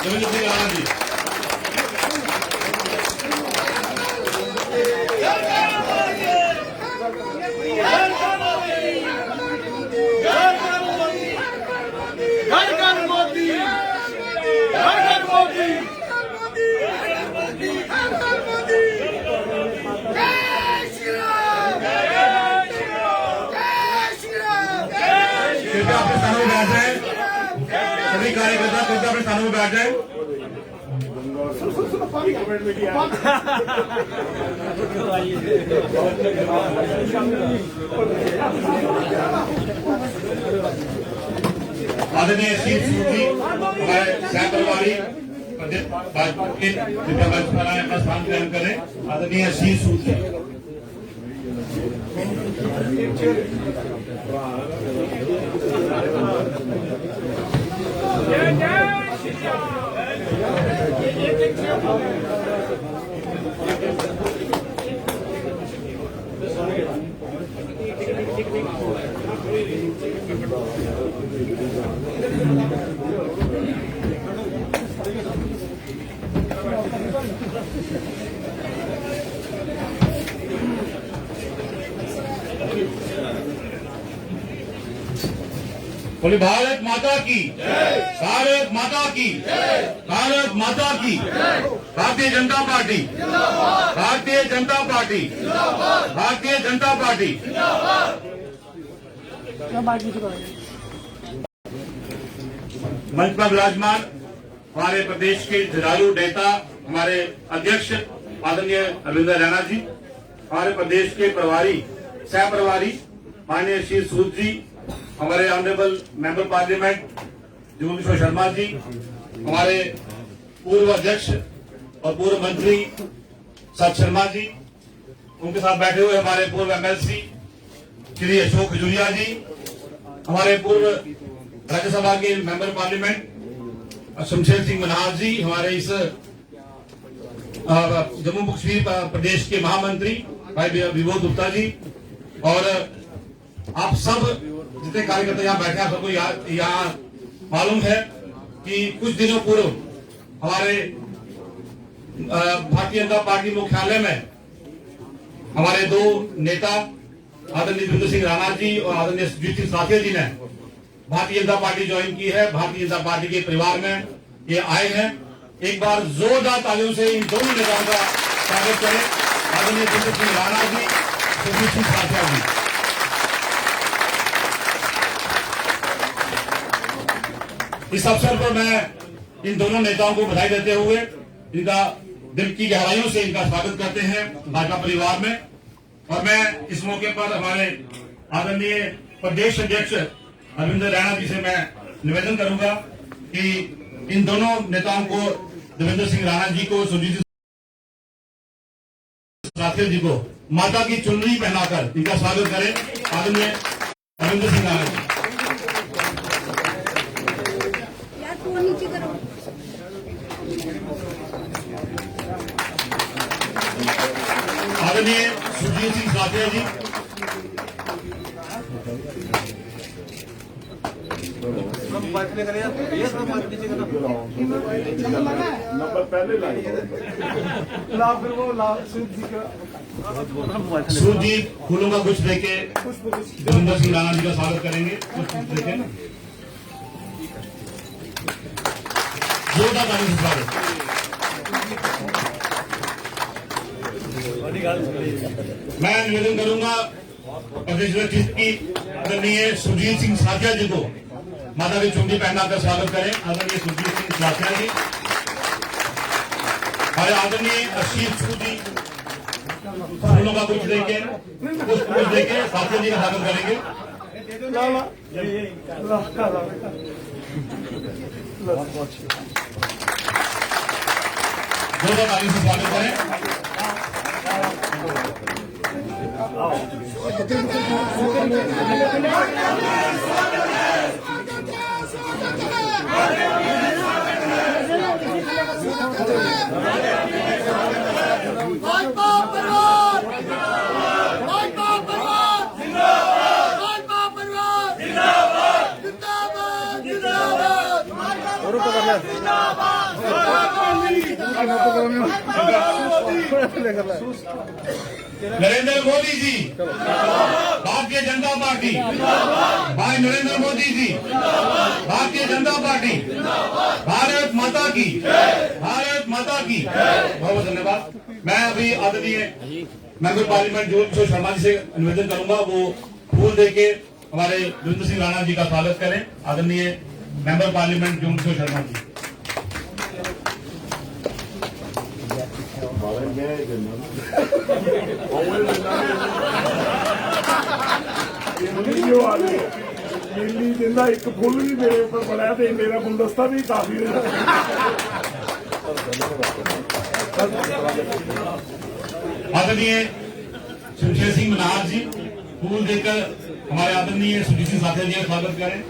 देवेंद्र सिंह राणा जी। कृपया अपने स्थानों में बैठ जाए। सभी कार्यकर्ता कृपया अपने स्थानों में बैठ जाए। आदरणीय श्री सूद जी हमारे सहप्रभारी कृपया मंच पर आए, अपना स्थान ग्रहण करें। आदरणीय श्री सूद जी। बोले भारत माता की, भारत माता की, भारत माता की। Bharatiya Janata party, Bharatiya Janata party, Bharatiya Janata party. मंच पर विराजमान हमारे प्रदेश के जरायु नेता, हमारे अध्यक्ष आदरणीय अरविंद राणा जी, हमारे प्रदेश के प्रभारी सह प्रभारी माननीय श्री सूद जी, हमारे honourable member parliament Jugal Kishore Sharma ji, हमारे पूर्व अध्यक्ष और पूर्व मंत्री सत शर्मा जी, उनके साथ बैठे हुए हमारे पूर्व एमएलसी श्री अशोक खजूरिया जी, हमारे पूर्व राज्यसभा के मेंबर पार्लियामेंट शमशेर सिंह मनहास जी, हमारे इस जम्मू कश्मीर प्रदेश के महामंत्री भाई विभोद गुप्ता जी, और आप सब जितने कार्यकर्ता यहाँ बैठे हैं, सबको यहाँ मालूम है कि कुछ दिनों पूर्व हमारे भारतीय जनता पार्टी मुख्यालय में हमारे दो नेता आदरणीय देवेंद्र सिंह राणा जी और आदरणीय सुजीत सिंह साथिया जी ने भारतीय जनता पार्टी ज्वाइन की है। भारतीय जनता पार्टी के परिवार में ये आए हैं। एक बार जोरदार तालियों से इन दोनों नेताओं का स्वागत करें। आदरणीय देवेंद्र सिंह राणा जी, सुजीत सिंह साथिया जी। इस अवसर पर मैं इन दोनों नेताओं को बधाई देते हुए इनका दिल की गहराइयों से इनका स्वागत करते हैं भाजपा परिवार में। और मैं इस मौके पर हमारे आदरणीय प्रदेश अध्यक्ष अरविंद राणा जी से मैं निवेदन करूंगा कि इन दोनों नेताओं को, देवेंद्र सिंह राणा जी को, सुजीत साथिया जी को माता की चुनरी पहनाकर इनका स्वागत करें। आदरणीय अरविंद सिंह राणा जी। आदरणीय सुजीत सिंह साथिया जी। नंबर पहले सूद जी फूलों का गुच्छ देके देवेंद्र सिंह राणा जी का स्वागत करेंगे। कुछ देखें, जोरदार ताली से स्वागत। मैं निवेदन करूंगा प्रदेश अध्यक्ष की आदरणीय सुजीत सिंह साथिया जी को माता की चुनरी पहनाकर स्वागत करें। आदरणीय सुजीत सिंह साथिया जी। हमारे आदरणीय अशीष सूद जी फूलों का कुछ देके साथिया जी का स्वागत करेंगे। जोरदार ताली से स्वागत करें। नरेंद्र मोदी जी, भारतीय जनता पार्टी, भाई नरेंद्र मोदी जी, भारतीय जनता पार्टी, भारत माता की, भारत माता की। बहुत बहुत धन्यवाद। मैं अभी आदरणीय मेंबर पार्लियामेंट जोर किशोर शर्मा जी से निवेदन करूंगा वो फूल देके हमारे देवेंद्र सिंह राणा जी का स्वागत करें। आदरणीय मेंबर पार्लियामेंट जोर किशोर शर्मा जी। ਦਿੱਲੀ ਦਿੰਦਾ ਇੱਕ ਫੁੱਲ ਵੀ ਮੇਰੇ ਉੱਪਰ ਬਣਿਆ ਤੇ ਮੇਰਾ ਗੁਲਦਸਤਾ ਵੀ ਕਾਫੀ आदरणीय शमशेर सिंह मनाहर जी फूल देकर हमारे आदरणीय सुजीत सिंह साथिया जी का स्वागत करें।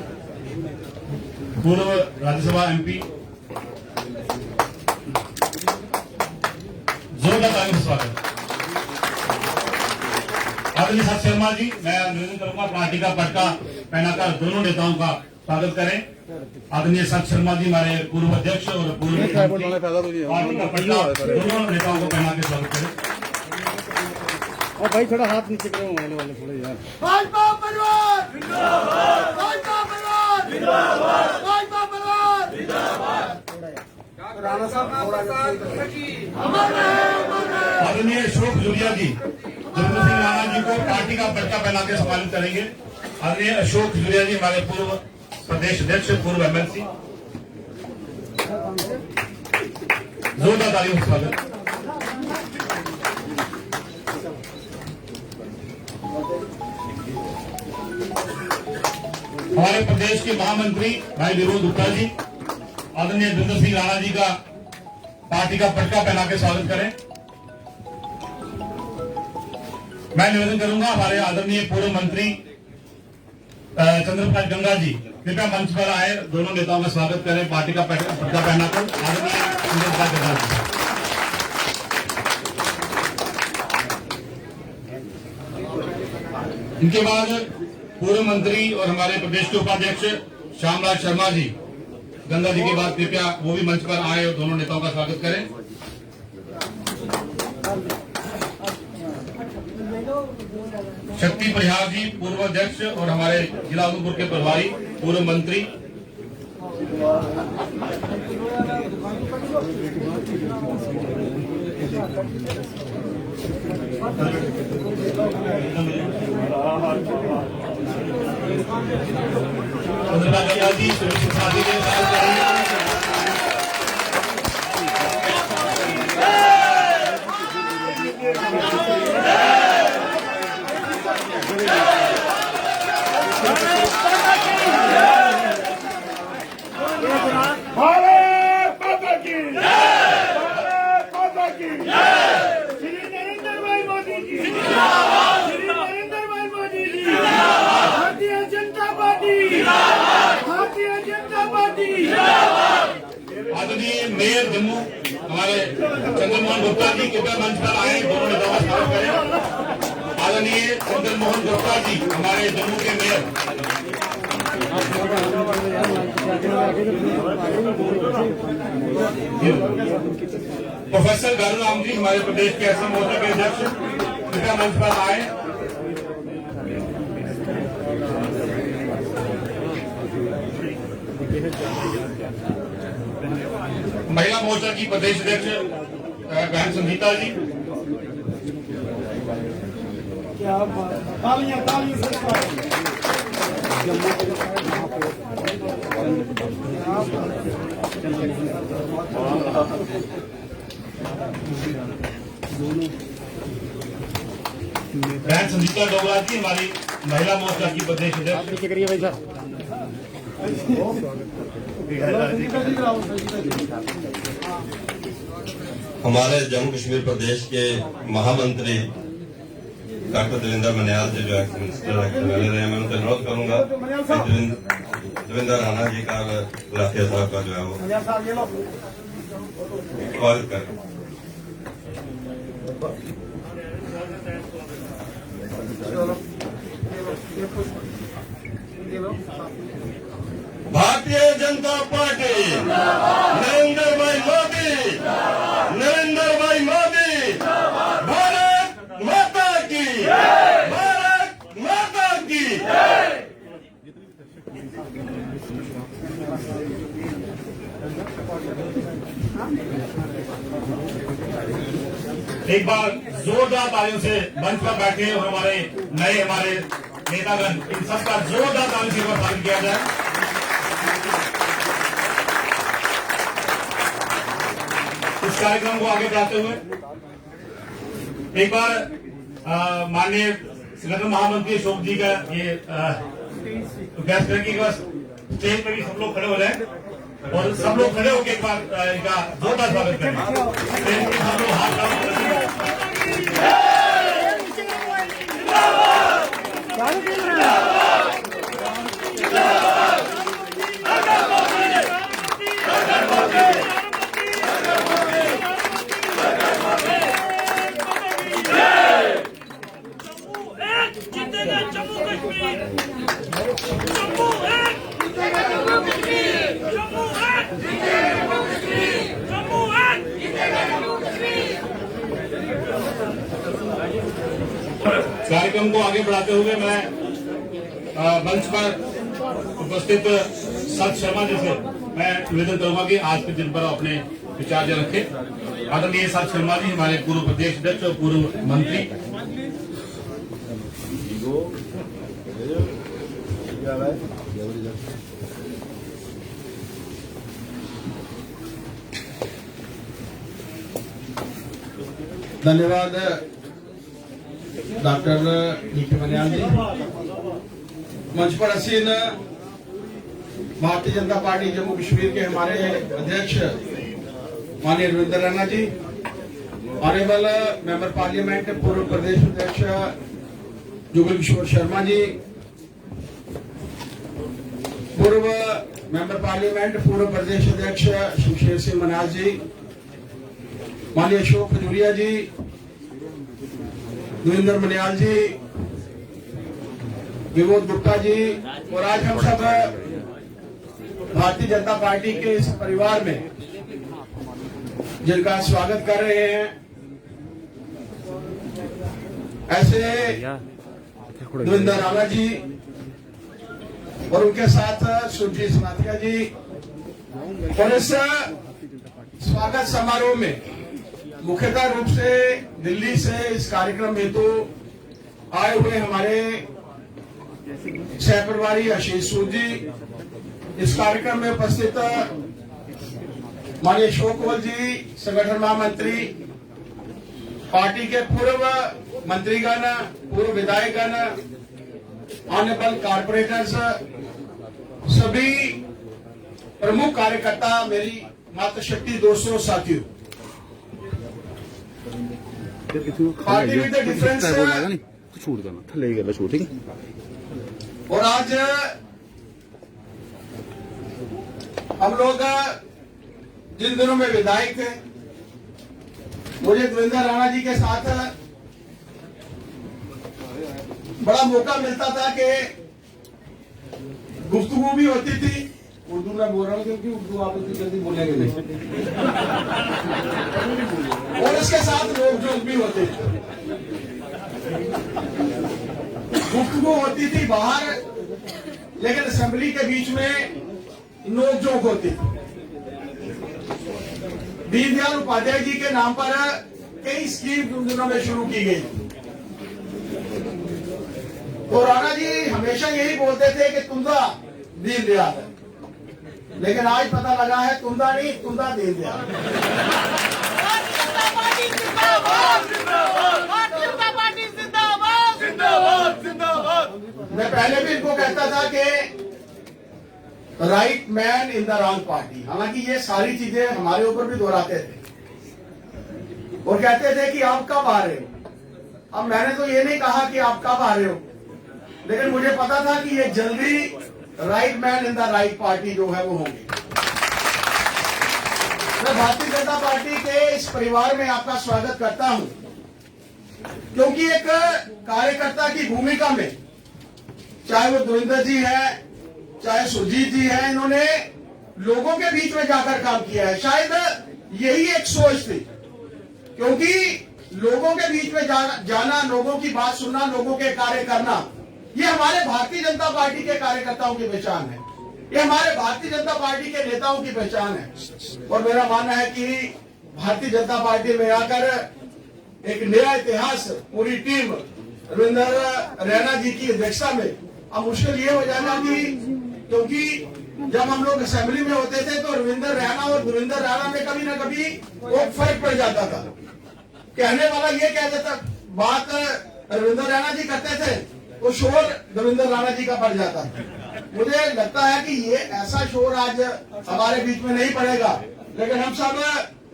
पूर्व राज्यसभा एमपी जोरदार तालियों से स्वागत। आदरणीय सत शर्मा जी, मैं निवेदन करूंगा पार्टी का पटका पहनाकर दोनों नेताओं का स्वागत करें। आदरणीय सत शर्मा जी हमारे पूर्व अध्यक्ष और पूर्व पार्टी का पटका दोनों नेताओं को पहना के स्वागत करें। और भाई थोड़ा हाथ नीचे करो वाले थोड़े यार। भाजपा परिवार जिंदाबाद, भाजपा परिवार जिंदाबाद, भाजपा परिवार जिंदाबाद। राणा साहब आदरणीय अशोक जुलिया जी देवेंद्र सिंह राणा जी को पार्टी का पटका पहना के सम्मानित करेंगे। आदरणीय अशोक जुलिया जी हमारे पूर्व प्रदेश अध्यक्ष, पूर्व एमएलसी। जोरदार तालियों से स्वागत। हमारे प्रदेश के महामंत्री भाई विरोध गुप्ता जी, आदरणीय देवेंद्र सिंह राणा जी का पार्टी का पटका पहना के स्वागत करें। मैं निवेदन करूंगा हमारे आदरणीय पूर्व मंत्री चंद्रप्रकाश गंगा जी कृपया मंच पर आए, दोनों नेताओं का स्वागत करें पार्टी का पटका पहनाकर। आदरणीय चंद्रप्रकाश गंगा जी। इनके बाद पूर्व मंत्री और हमारे प्रदेश के उपाध्यक्ष श्यामराज शर्मा जी गंगा जी के बाद कृपया वो भी मंच पर आए और दोनों नेताओं का स्वागत करें। शक्ति परिहार जी पूर्व अध्यक्ष और हमारे जिला उधमपुर के प्रभारी पूर्व मंत्री। चंद्रबाबू जी सुरक्षित शादी के साथ भारत माता की, भारत माता की, श्री नरेंद्र भाई मोदी जी, श्री नरेंद्र भाई मोदी जी, भारतीय जनता पार्टी, भारतीय जनता पार्टी। आदरणीय मेयर जम्मू हमारे चंद्रमोहन गुप्ता जी कृपया मंच पर आए, दोनों नेताओं का स्वागत करें। आदरणीय चंद्रमोहन गुप्ता जी हमारे जम्मू के मेयर। प्रोफेसर गारूराम जी हमारे प्रदेश के असम मोर्चा के अध्यक्ष कृपया मंच पर आए। महिला मोर्चा की प्रदेश अध्यक्ष बहन संगीता जी। तालियां तालियां से बहन संगीता डोगरा जी हमारी महिला मोर्चा की प्रदेश अध्यक्ष। नीचे करिए भाई साहब। हमारे जम्मू कश्मीर प्रदेश के महामंत्री डॉक्टर देवेंद्र मनियाल जी जो एक्स मिनिस्टर ले रहे हैं, मैं उनसे अनुरोध करूंगा देवेंद्र राणा जी का लाठिया साहब का जो है वो स्वागत करें। भारतीय जनता पार्टी नरेंद्र भाई एक बार जोरदार तालियों से मंच पर बैठे हमारे नेतागण, इन सबका जोरदार तालियों से एक बार स्वागत किया जाए। इस कार्यक्रम को आगे बढ़ाते हुए एक बार माननीय संगठन महामंत्री अशोक जी का ये प्रयास करें कि बस स्टेज पर भी सब लोग खड़े हो जाए और सब लोग खड़े होकर एक बार इनका जोरदार स्वागत करें। सब लोग हाथ जम्मू कश्मीर जम्मू एक जम्मू कश्मीर जम्मू एक जम्मू एक जम्मू कश्मीर। कार्यक्रम को आगे बढ़ाते हुए मैं मंच पर उपस्थित सत शर्मा जी से मैं निवेदन करूंगा कि आज के दिन पर अपने विचार रखें। आदरणीय सत शर्मा जी हमारे पूर्व प्रदेश अध्यक्ष और पूर्व मंत्री। धन्यवाद डॉक्टर डीके मन्याल जी। मंच पर आसीन भारतीय जनता पार्टी जम्मू कश्मीर के हमारे अध्यक्ष माननीय रविंद्र रैना जी, ऑनरेबल मेंबर पार्लियामेंट पूर्व प्रदेश अध्यक्ष जुगल किशोर शर्मा जी, पूर्व मेंबर पार्लियामेंट पूर्व प्रदेश अध्यक्ष शमशेर सिंह मन्हास जी, माननीय अशोक खजूरिया जी, नरेंद्र मन्याल जी, विनोद गुप्ता जी, और आज हम सब भारतीय जनता पार्टी के इस परिवार में जिनका स्वागत कर रहे हैं, ऐसे नरेंद्र राणा जी और उनके साथ सुरजीत साथिया जी, और इस स्वागत समारोह में मुख्यतः रूप से दिल्ली से इस कार्यक्रम में तो आए हुए हमारे सहप्रभारी आशीष सूद जी, इस कार्यक्रम में उपस्थित माननीय अशोक कोल जी, संगठन महामंत्री, पार्टी के पूर्व मंत्रीगण, पूर्व विधायकगण, ऑनरेबल कारपोरेटर्स, सभी प्रमुख कार्यकर्ता, मेरी मातृशक्ति दोस्तों, साथियों। पार्टी विद डिफरेंस छूट देना थले ही गया छूट, ठीक है। और आज हम लोग जिन दिनों में विधायक थे, मुझे देवेंद्र राणा जी के साथ बड़ा मौका मिलता था कि गुफ्तगू भी होती थी। उर्दू में बोल रहा हूँ क्योंकि उर्दू आप इतनी जल्दी बोलेंगे नहीं, और इसके साथ नोक झोंक भी होते थे। गुफ्तगू होती थी बाहर, लेकिन असेंबली के बीच में नोक झोंक होती थी। दीनदयाल उपाध्याय जी के नाम पर कई स्कीम उन दिनों में शुरू की गई। तो राणा जी हमेशा यही बोलते थे कि तुंदा दीनदयाल है, लेकिन आज पता लगा है तुंदा नहीं, तुंदा दीनदयाल। मैं पहले भी इनको कहता था कि right man in the wrong party. हालांकि ये सारी चीजें हमारे ऊपर भी दोहराते थे और कहते थे कि आप कब आ रहे हो। अब मैंने तो ये नहीं कहा कि आप कब आ रहे हो, लेकिन मुझे पता था कि ये जल्दी right man in the right party जो है वो होंगे। मैं भारतीय जनता पार्टी के इस परिवार में आपका स्वागत करता हूं, क्योंकि एक कार्यकर्ता की भूमिका में, चाहे वो देवेंद्र जी है, चाहे सुरजीत जी है, इन्होंने लोगों के बीच में जाकर काम किया है। शायद यही एक सोच थी, क्योंकि लोगों के बीच में जाना, लोगों की बात सुनना, लोगों के कार्य करना, ये हमारे भारतीय जनता पार्टी के कार्यकर्ताओं की पहचान है। ये हमारे भारतीय जनता पार्टी के नेताओं की पहचान है और मेरा मानना है कि भारतीय जनता पार्टी में आकर एक नया इतिहास पूरी टीम रविंदर रैना जी की अध्यक्षता में। अब मुश्किल ये हो जाना कि क्योंकि जब हम लोग असेंबली में होते थे तो रविंदर रैना और गुरिंदर राणा में कभी ना कभी वो फर्क पड़ जाता था। कहने वाला ये कहता था, बात रविंदर रैना जी करते थे तो शोर रविंदर राणा जी का पड़ जाता था। मुझे लगता है कि ये ऐसा शोर आज हमारे बीच में नहीं पड़ेगा, लेकिन हम सब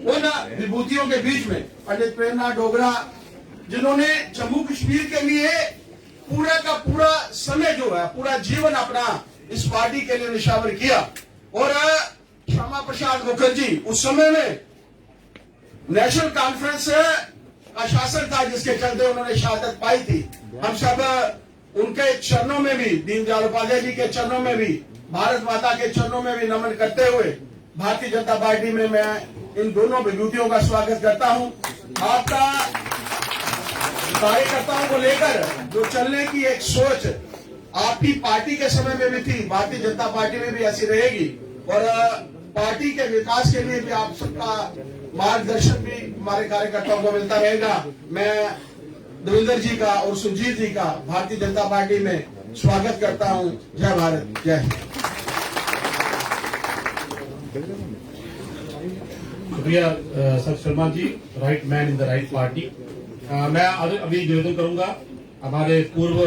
उन विभूतियों के बीच में पंडित प्रेमनाथ डोगरा जिन्होंने जम्मू कश्मीर के लिए पूरा का पूरा समय जो है, पूरा जीवन अपना इस पार्टी के लिए निशावर किया, और श्यामा प्रसाद मुखर्जी उस समय में नेशनल कॉन्फ्रेंस का शासन था जिसके चलते उन्होंने शहादत पाई थी। हम सब उनके चरणों में भी, दीनदयाल उपाध्याय जी के चरणों में भी, भारत माता के चरणों में भी नमन करते हुए भारतीय जनता पार्टी में मैं इन दोनों विभूतियों का स्वागत करता हूं। आपका कार्यकर्ताओं को लेकर जो चलने की एक सोच आपकी पार्टी के समय में भी थी, भारतीय जनता पार्टी में भी ऐसी रहेगी, और पार्टी के विकास के लिए भी आप सबका मार्गदर्शन भी हमारे कार्यकर्ताओं को मिलता रहेगा। मैं देवेंद्र जी का और सुजीत जी का भारतीय जनता पार्टी में स्वागत करता हूं। जय भारत, जय हिंद। शुक्रिया sir Sharma ji, right man in the right party. मैं अभी निवेदन करूंगा हमारे पूर्व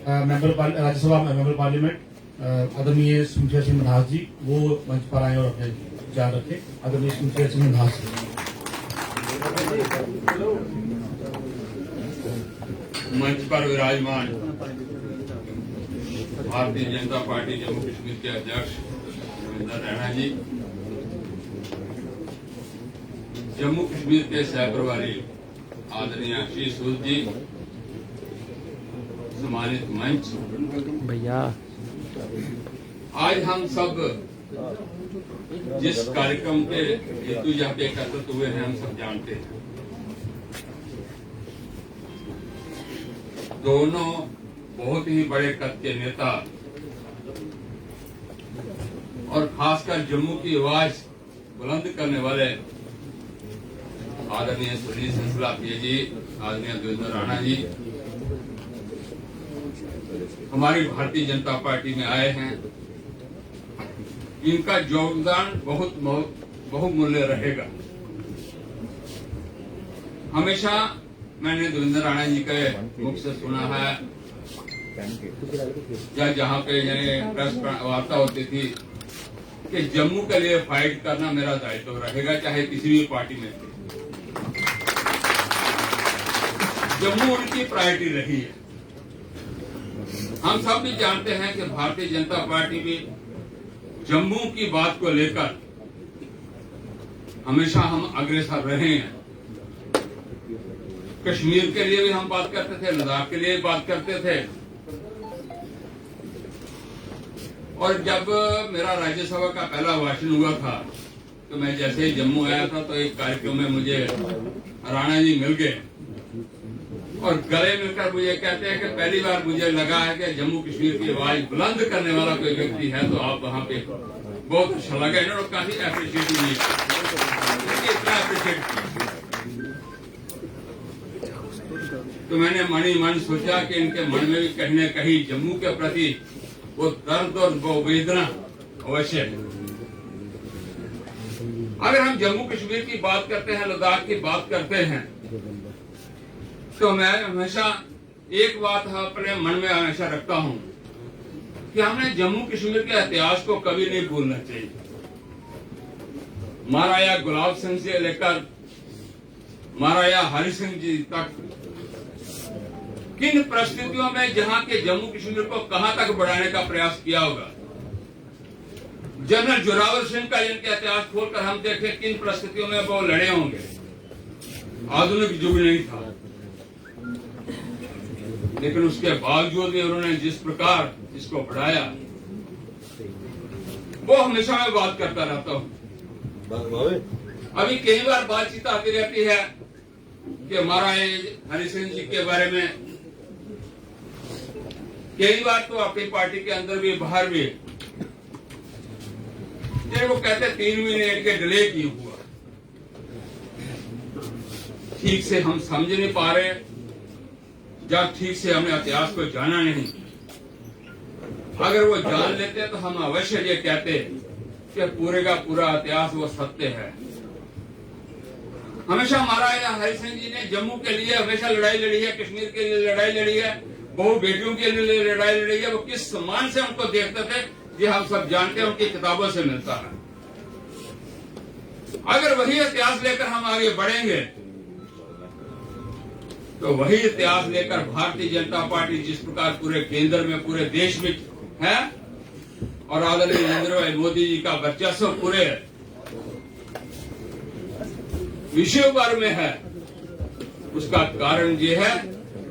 राज्यसभा मेंबर पार्लियामेंट आदरणीय शमशेर सिंह मनहास जी, वो मंच पर आए और अपने विचार रखें। आदरणीय शमशेर सिंह मनहास जी। मंच पर विराजमान भारतीय जनता पार्टी जम्मू कश्मीर के अध्यक्ष रविंदर रैना जी, जम्मू कश्मीर के सह प्रभारी आदरणीय आशीष सूद जी, सम्मानित मंच भैया, आज हम सब जिस कार्यक्रम के हेतु यहाँ पे एकत्रित हुए हैं हम सब जानते हैं। दोनों बहुत ही बड़े कद के नेता और खासकर जम्मू की आवाज बुलंद करने वाले आदरणीय सुनील सिंसला जी, आदरणीय देवेंद्र राणा जी हमारी भारतीय जनता पार्टी में आए हैं। इनका योगदान बहुत बहुमूल्य रहेगा। हमेशा मैंने देवेंद्र राणा जी के मुख से सुना है या जहाँ पे यानी प्रेस वार्ता होती थी कि जम्मू के लिए फाइट करना मेरा दायित्व रहेगा, चाहे किसी भी पार्टी में थे। जम्मू उनकी प्रायोरिटी रही है। हम सब भी जानते हैं कि भारतीय जनता पार्टी भी जम्मू की बात को लेकर हमेशा हम अग्रसर रहे हैं। कश्मीर के लिए भी हम बात करते थे, लद्दाख के लिए बात करते थे, और जब मेरा राज्यसभा का पहला भाषण हुआ था तो मैं जैसे ही जम्मू आया था तो एक कार्यक्रम में मुझे राणा जी मिल गए और गले मिलकर मुझे कहते हैं कि पहली बार मुझे लगा है कि जम्मू कश्मीर की आवाज बुलंद करने वाला कोई व्यक्ति है तो आप वहां पे बहुत अच्छा लगा। इन्होंने काफी अप्रिशिएट किया, इतना अप्रिशिएट किया। तो मैंने मनी मन सोचा कि इनके मन में भी कहीं न कहीं जम्मू के प्रति वो दर्द और वो वेदना अवश्य है। अगर हम जम्मू कश्मीर की बात करते हैं, लद्दाख की बात करते हैं, तो मैं हमेशा एक बात अपने मन में हमेशा रखता हूं कि हमने जम्मू कश्मीर के इतिहास को कभी नहीं भूलना चाहिए। महाराजा गुलाब सिंह से लेकर महाराजा हरि सिंह जी तक किन परिस्थितियों में जहां के जम्मू कश्मीर को कहां तक बढ़ाने का प्रयास किया होगा। जनरल जोरावर सिंह का इनके इतिहास खोलकर हम देखें किन परिस्थितियों में वो लड़े होंगे। आधुनिक युग नहीं था, लेकिन उसके बावजूद भी उन्होंने जिस प्रकार इसको बढ़ाया वो हमेशा मैं बात करता रहता हूं। अभी कई बार बातचीत आती रहती है कि महाराज हरि सिंह जी के बारे में, कई बार तो अपनी पार्टी के अंदर भी बाहर भी ये वो कहते 3 महीने इनके डिले क्यों हुआ, ठीक से हम समझ नहीं पा रहे, जब ठीक से हमने इतिहास को जाना नहीं। अगर वो जान लेते तो हम अवश्य ये कहते कि पूरे का पूरा इतिहास वो सत्य है। हमेशा महाराजा हरि सिंह जी ने जम्मू के लिए हमेशा लड़ाई लड़ी है, कश्मीर के लिए लड़ाई लड़ी है, बहु बेटियों के लिए लड़ाई लड़ी है। वो किस सम्मान से उनको देखते थे ये हम सब जानते हैं, उनकी किताबों से मिलता है। अगर वही इतिहास लेकर हम आगे बढ़ेंगे तो वही इतिहास लेकर भारतीय जनता पार्टी जिस प्रकार पूरे केंद्र में पूरे देश में है और आदरणीय नरेंद्र भाई मोदी जी का वर्चस्व पूरे विश्व भर में है, उसका कारण ये है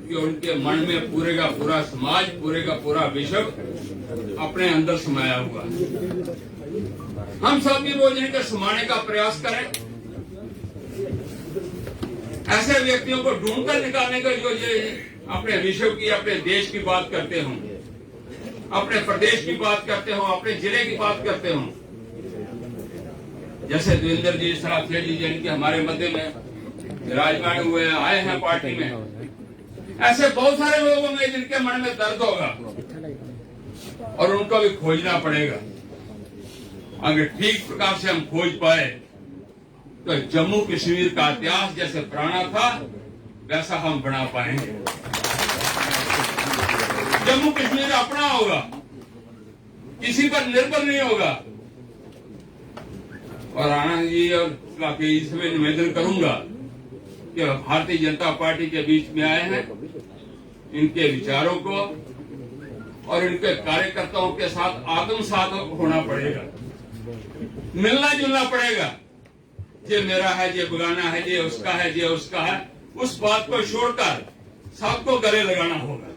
कि उनके मन में पूरे का पूरा समाज, पूरे का पूरा विश्व अपने अंदर समाया हुआ है। हम सब भी वो जिनके समाने का प्रयास करें, ऐसे व्यक्तियों को ढूंढकर निकालने का जो ये अपने विश्व की, अपने देश की बात करते हों, अपने प्रदेश की बात करते हो, अपने जिले की बात करते हो, जैसे देवेंद्र जी सराफिया जी जिनके हमारे मध्य में विराजमान हुए आए हैं पार्टी में, ऐसे बहुत सारे लोगों में जिनके मन में दर्द होगा और उनको भी खोजना पड़ेगा। अगर ठीक प्रकार से हम खोज पाए तो जम्मू कश्मीर का इतिहास जैसे पुराना था वैसा हम बना पाएंगे। जम्मू कश्मीर अपना होगा, किसी पर निर्भर नहीं होगा। और राणा जी और इसमें निवेदन करूंगा कि भारतीय जनता पार्टी के बीच में आए हैं, इनके विचारों को और इनके कार्यकर्ताओं के साथ आत्मसात होना पड़ेगा, मिलना जुलना पड़ेगा। ये मेरा है, ये बगाना है, ये उसका है, ये उसका है, उस बात को छोड़कर सबको गले लगाना होगा,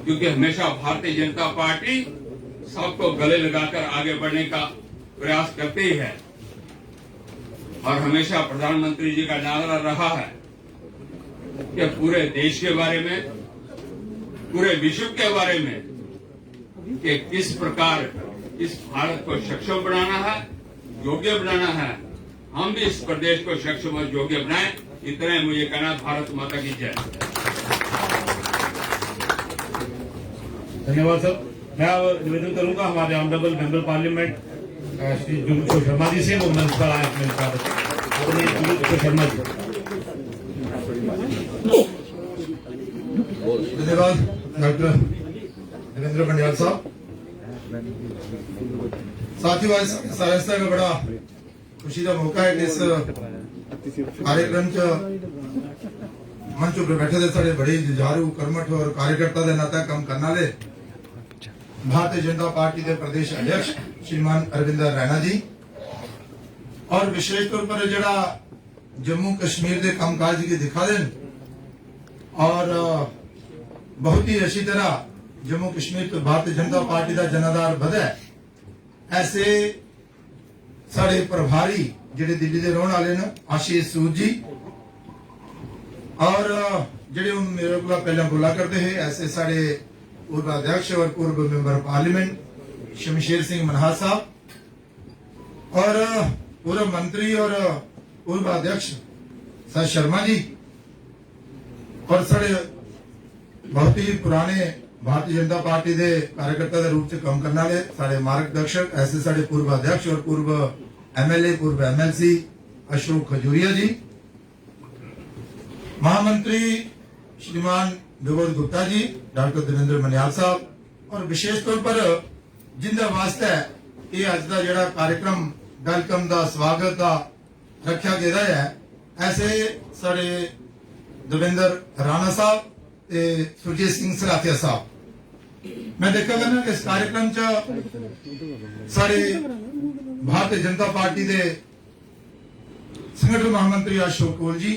क्योंकि हमेशा भारतीय जनता पार्टी सबको गले लगाकर आगे बढ़ने का प्रयास करती है। और हमेशा प्रधानमंत्री जी का नारा रहा है कि पूरे देश के बारे में, पूरे विश्व के बारे में कि किस प्रकार इस भारत को सक्षम बनाना है, योग्य बनाना है। हम भी इस प्रदेश को सक्षम और योग्य बनाएं। इतना ही मुझे कहना। भारत माता की जय। धन्यवाद सर। मैं अब निवेदन करूंगा हमारे ऑनरेबल मेंबर पार्लियामेंट श्री जुगल शर्मा जी से, वो मंच पर आए अपने जुगल शर्मा जी। धन्यवाद डॉक्टर नरेंद्र बंडियाल साहब। साथियों, आज सारस्ता का बड़ा खुशी का मौका है कि इस कार्यक्रम च मंच पर बैठे थे साढ़े बड़े जुझारू कर्मठ और कार्यकर्ता के नाते काम करने वाले भारतीय जनता पार्टी के प्रदेश अध्यक्ष श्रीमान अरविंद रैना जी, और विशेष तौर पर जरा जम्मू कश्मीर के कामकाज की दिखा देन और बहुत ही अच्छी तरह जम्मू कश्मीर तो भारतीय जनता पार्टी का जनाधार बधा है। ऐसे साढ़े प्रभारी जेडे दिल्ली के रहने वाले ने आशीष सूद जी, और जेडे मेरे को पहले बोला करते हैं ऐसे साढ़े पूर्व अध्यक्ष और पूर्व मेंबर पार्लियामेंट शमशेर सिंह मनहास साहब, और पूर्व मंत्री और पूर्व अध्यक्ष सर शर्मा जी, और साढ़े बहुत ही पुराने भारतीय जनता पार्टी के कार्यकर्ता के रूप से काम करने वाले साढ़े मार्गदर्शक ऐसे साढ़े पूर्व अध्यक्ष और पूर्व एमएलए पूर्व एमएलसी अशोक खजूरिया जी, महामंत्री श्रीमान विनोद गुप्ता जी, डॉक्टर देवेंद्र मनियाल साहब, और विशेष तौर पर जिंदा वास्ते ये अज का जड़ा कार्यक्रम वेलकम का स्वागत का रखा गया है, ऐसे साढ़े देवेंद्र राणा साहब ते सुरजीत सिंह सराथिया साहब। मैं देखा करना कि इस कार्यक्रम च साढ़े भारतीय जनता पार्टी के संगठन महामंत्री अशोक कोल जी,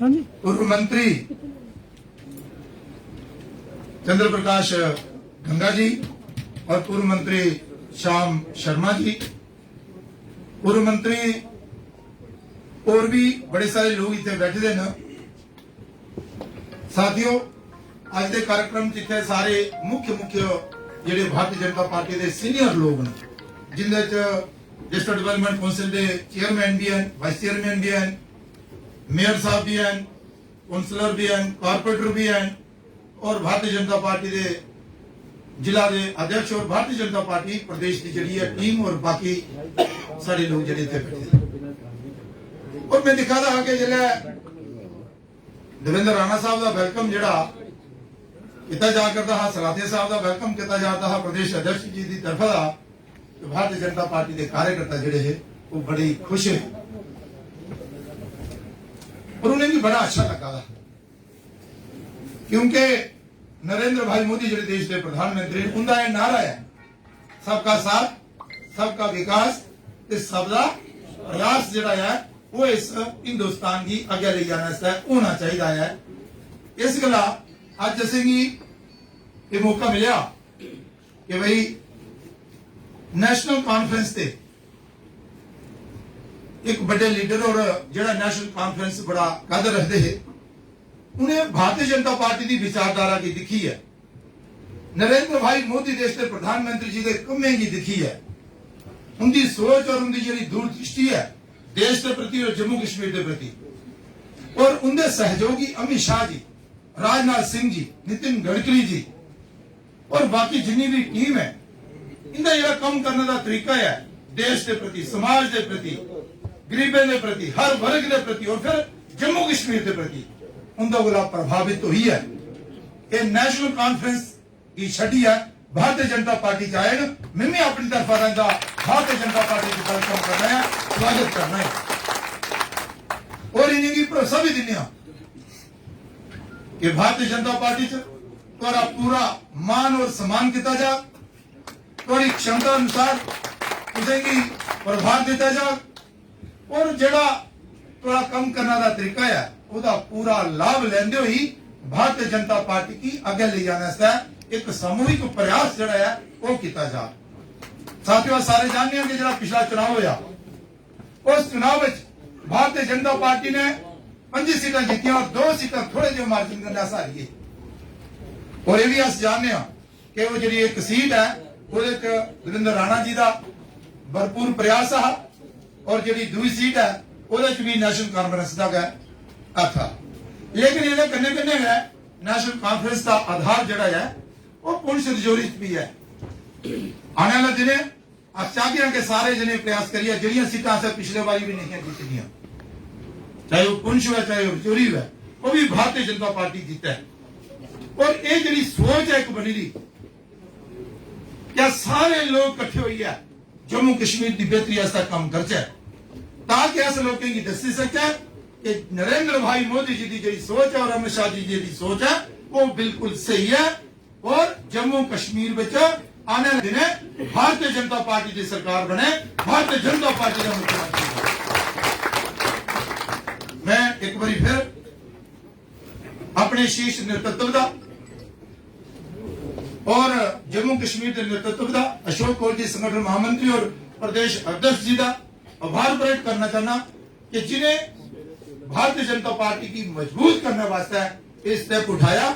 पूर्व मंत्री चंद्र प्रकाश गंगा जी, और पूर्व मंत्री श्याम शर्मा जी, पूर्व मंत्री और भी बड़े सारे लोग इतने बैठे हैं। साथियों, आज के कार्यक्रम जिथे सारे मुख्य मुख्य जेडे भारतीय जनता पार्टी के सीनियर लोग ने जिंदे च डिस्ट्रिक्ट डेवलपमेंट काउंसिल के चेयरमैन भी हैं, वाइस चेयरमैन भी हैं, मेयर साहब भी हैं, काउंसलर भी हैं, कारपोरेटर भी हैं और भारतीय जनता पार्टी के जिला के अध्यक्ष और भारतीय जनता पार्टी प्रदेश की जी टीम और बाकी सारे लोग जो इतने बैठे। और मैं दिखा था कि जिले दविंदर राणा साहब का वेलकम जड़ा किया जा करता है, सलाथिया साहब का वेलकम किया जाता है प्रदेश अध्यक्ष जी की तरफा तो भारतीय जनता पार्टी के कार्यकर्ता जड़े है वो बड़ी खुश है और उन्हें भी बड़ा अच्छा लगा था क्योंकि नरेंद्र भाई मोदी जो देश के प्रधानमंत्री उनका यह नारा है सबका साथ सबका विकास सबका प्रयास जड़ा है वो इस हिंदुस्तान की अगे ले जाने होना चाहिए है। इस गला आज असें ये मौका मिला कि भाई नेशनल कॉन्फ्रेंस से एक बड़े लीडर और जड़ा नेशनल कॉन्फ्रेंस बड़ा कदर रखते हैं उन्हें भारतीय जनता पार्टी की विचारधारा की दिखी है, नरेंद्र भाई मोदी देश के प्रधानमंत्री जी के कमें की दिखी है, उनकी सोच और उनकी जी दूरदृष्टि है देश के प्रति और जम्मू कश्मीर के प्रति और उनके सहयोगी अमित शाह जी, राजनाथ सिंह जी, नितिन गडकरी जी और बाकी जितनी भी टीम है इनका जो कम करने का तरीका है देश के प्रति, समाज के प्रति, गरीबों के प्रति, हर वर्ग के प्रति और फिर जम्मू कश्मीर के प्रति उनका गुलाब प्रभावित तो ही है। ये नेशनल कॉन्फ्रेंस की छठी है भारतीय जनता पार्टी जाएगा, मैं भी अपनी तरफ रहता भारतीय जनता पार्टी की वेलकम करना है, स्वागत करना है और इन्हें की भरोसा भी देने कि भारतीय जनता पार्टी थोड़ा पूरा मान और सम्मान किया जा, थोड़ी क्षमता अनुसार उसे की प्रभाव दिता जा और जड़ा थोड़ा कम करने का तरीका है उसका पूरा लाभ लेंदे हुई भारतीय जनता पार्टी की आगे ले जाने से एक सामूहिक प्रयास जड़ा है वो किया जा। साथियों सारे जानते हैं कि जरा पिछला चुनाव होया उस चुनाव में भारतीय जनता पार्टी ने 5 सीटें जीती और 2 सीटें थोड़े जो मार्जिन करना सारी और ये भी अस जानते हैं कि वो जी एक सीट है वो दविंदर राणा जी का भरपूर प्रयास है और जी दूसरी सीट है वो भी नेशनल कॉन्फ्रेंस का था, लेकिन ये कन्ने कन्ने है नेशनल कॉन्फ्रेंस का आधार जड़ा है वो पुंछ तिजोरी भी है। आने वाले दिन आप चाहते हैं कि सारे जने प्रयास करिए जड़ियां सीटा से पिछले बारी भी नहीं जीती, चाहे वो पुंछ है चाहे वो तिजोरी है वो भी भारतीय जनता पार्टी जीता है और ये जी सोच है एक बनी दी क्या सारे लोग इकट्ठे हुई है जम्मू कश्मीर की बेहतरी काम करचे ताकि ऐसे लोगों की दसी सके कि नरेंद्र भाई मोदी जी की जी सोच है और अमित शाह जी की सोच है वो बिल्कुल सही है और जम्मू कश्मीर में आने वाले दिन भारतीय जनता पार्टी की सरकार बने, भारतीय जनता पार्टी का मुख्यमंत्री। मैं एक बार फिर अपने शीर्ष नेतृत्व का और जम्मू कश्मीर के नेतृत्व का अशोक कौर जी संगठन महामंत्री और प्रदेश अध्यक्ष जी का आभार प्रकट करना चाहना कि जिन्हें भारतीय जनता पार्टी की मजबूत करने वास्ते ये स्टेप उठाया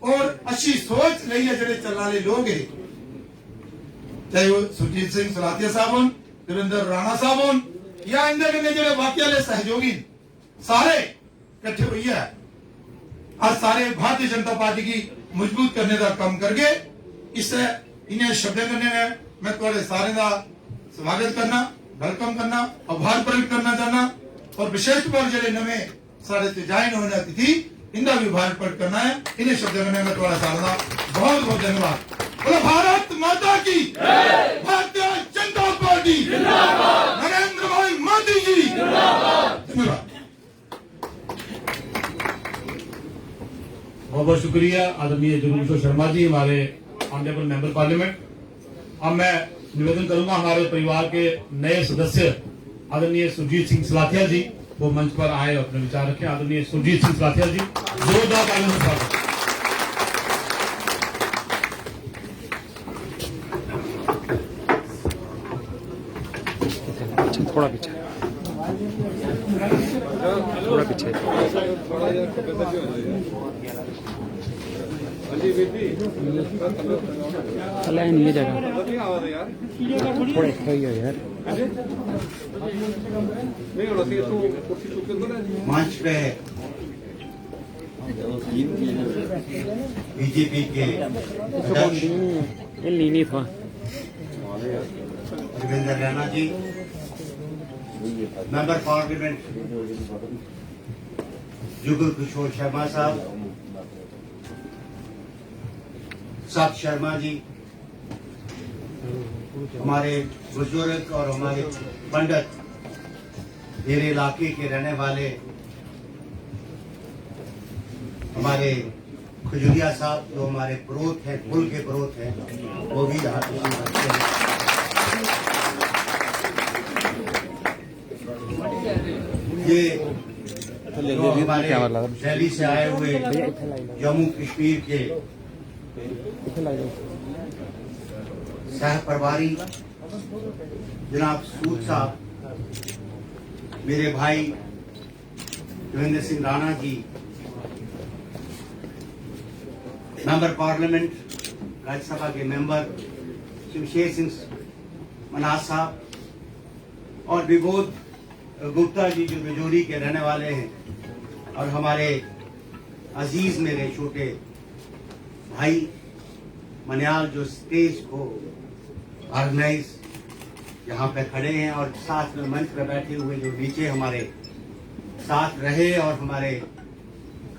और अच्छी सोच रही है जो चलने वाले लोग है, चाहे वो सुरजीत सिंह सलाथिया साहब हो, दविंदर राणा साहब हो या इंदर जो बाकी वाले सहयोगी सारे इकट्ठे हुई है और सारे भारतीय जनता पार्टी की मजबूत करने का काम करके इससे इन्हें शब्द करने में मैं थोड़े सारे का स्वागत करना, वेलकम करना, आभार प्रकट करना चाहना और विशेष तौर जड़े नवे सारे डिजाइन होने अतिथि इनका भी आभार प्रकट करना है। इन्हें शब्द करने में थोड़ा सारा बहुत बहुत धन्यवाद। बोलो भारत माता की, भारतीय जनता पार्टी, नरेंद्र भाई मोदी जी, धन्यवाद। बहुत बहुत शुक्रिया आदरणीय जगदीश किशोर शर्मा जी, हमारे ऑनरेबल मेंबर पार्लियामेंट। अब मैं निवेदन करूंगा हमारे परिवार के नए सदस्य आदरणीय सुरजीत सिंह सलाथिया जी वो मंच पर आए और अपने विचार रखें। आदरणीय सुरजीत सिंह सलाथिया जी, जोरदार तालियों से स्वागत। थोड़ा पीछे, थोड़ा पीछे। चला नहीं है जगह थोड़ा सही है यार मंच पे बीजेपी के अध्यक्ष ये लीनी था रविंद्र रैना जी, मेंबर पार्लियामेंट जुगल किशोर शर्मा साहब, सात शर्मा जी, हमारे बुजुर्ग और हमारे पंडित, मेरे इलाके के रहने वाले हमारे खजुरिया साहब जो हमारे पुरोहित हैं, कुल के पुरोहित हैं, वो भी यहाँ तशरीफ रखते हैं। ये जो हमारे दिल्ली से आए हुए जम्मू कश्मीर के सह प्रभारी जनाब सूद साहब, मेरे भाई देवेंद्र सिंह राणा जी, मेंबर पार्लियामेंट राज्यसभा के मेंबर शिवशेर सिंह मनास साहब और विबोध गुप्ता जी जो रजौरी के रहने वाले हैं, और हमारे अजीज मेरे छोटे भाई मनियाल जो स्टेज को ऑर्गेनाइज यहाँ पे खड़े हैं, और साथ में मंच पे बैठे हुए जो नीचे हमारे साथ रहे, और हमारे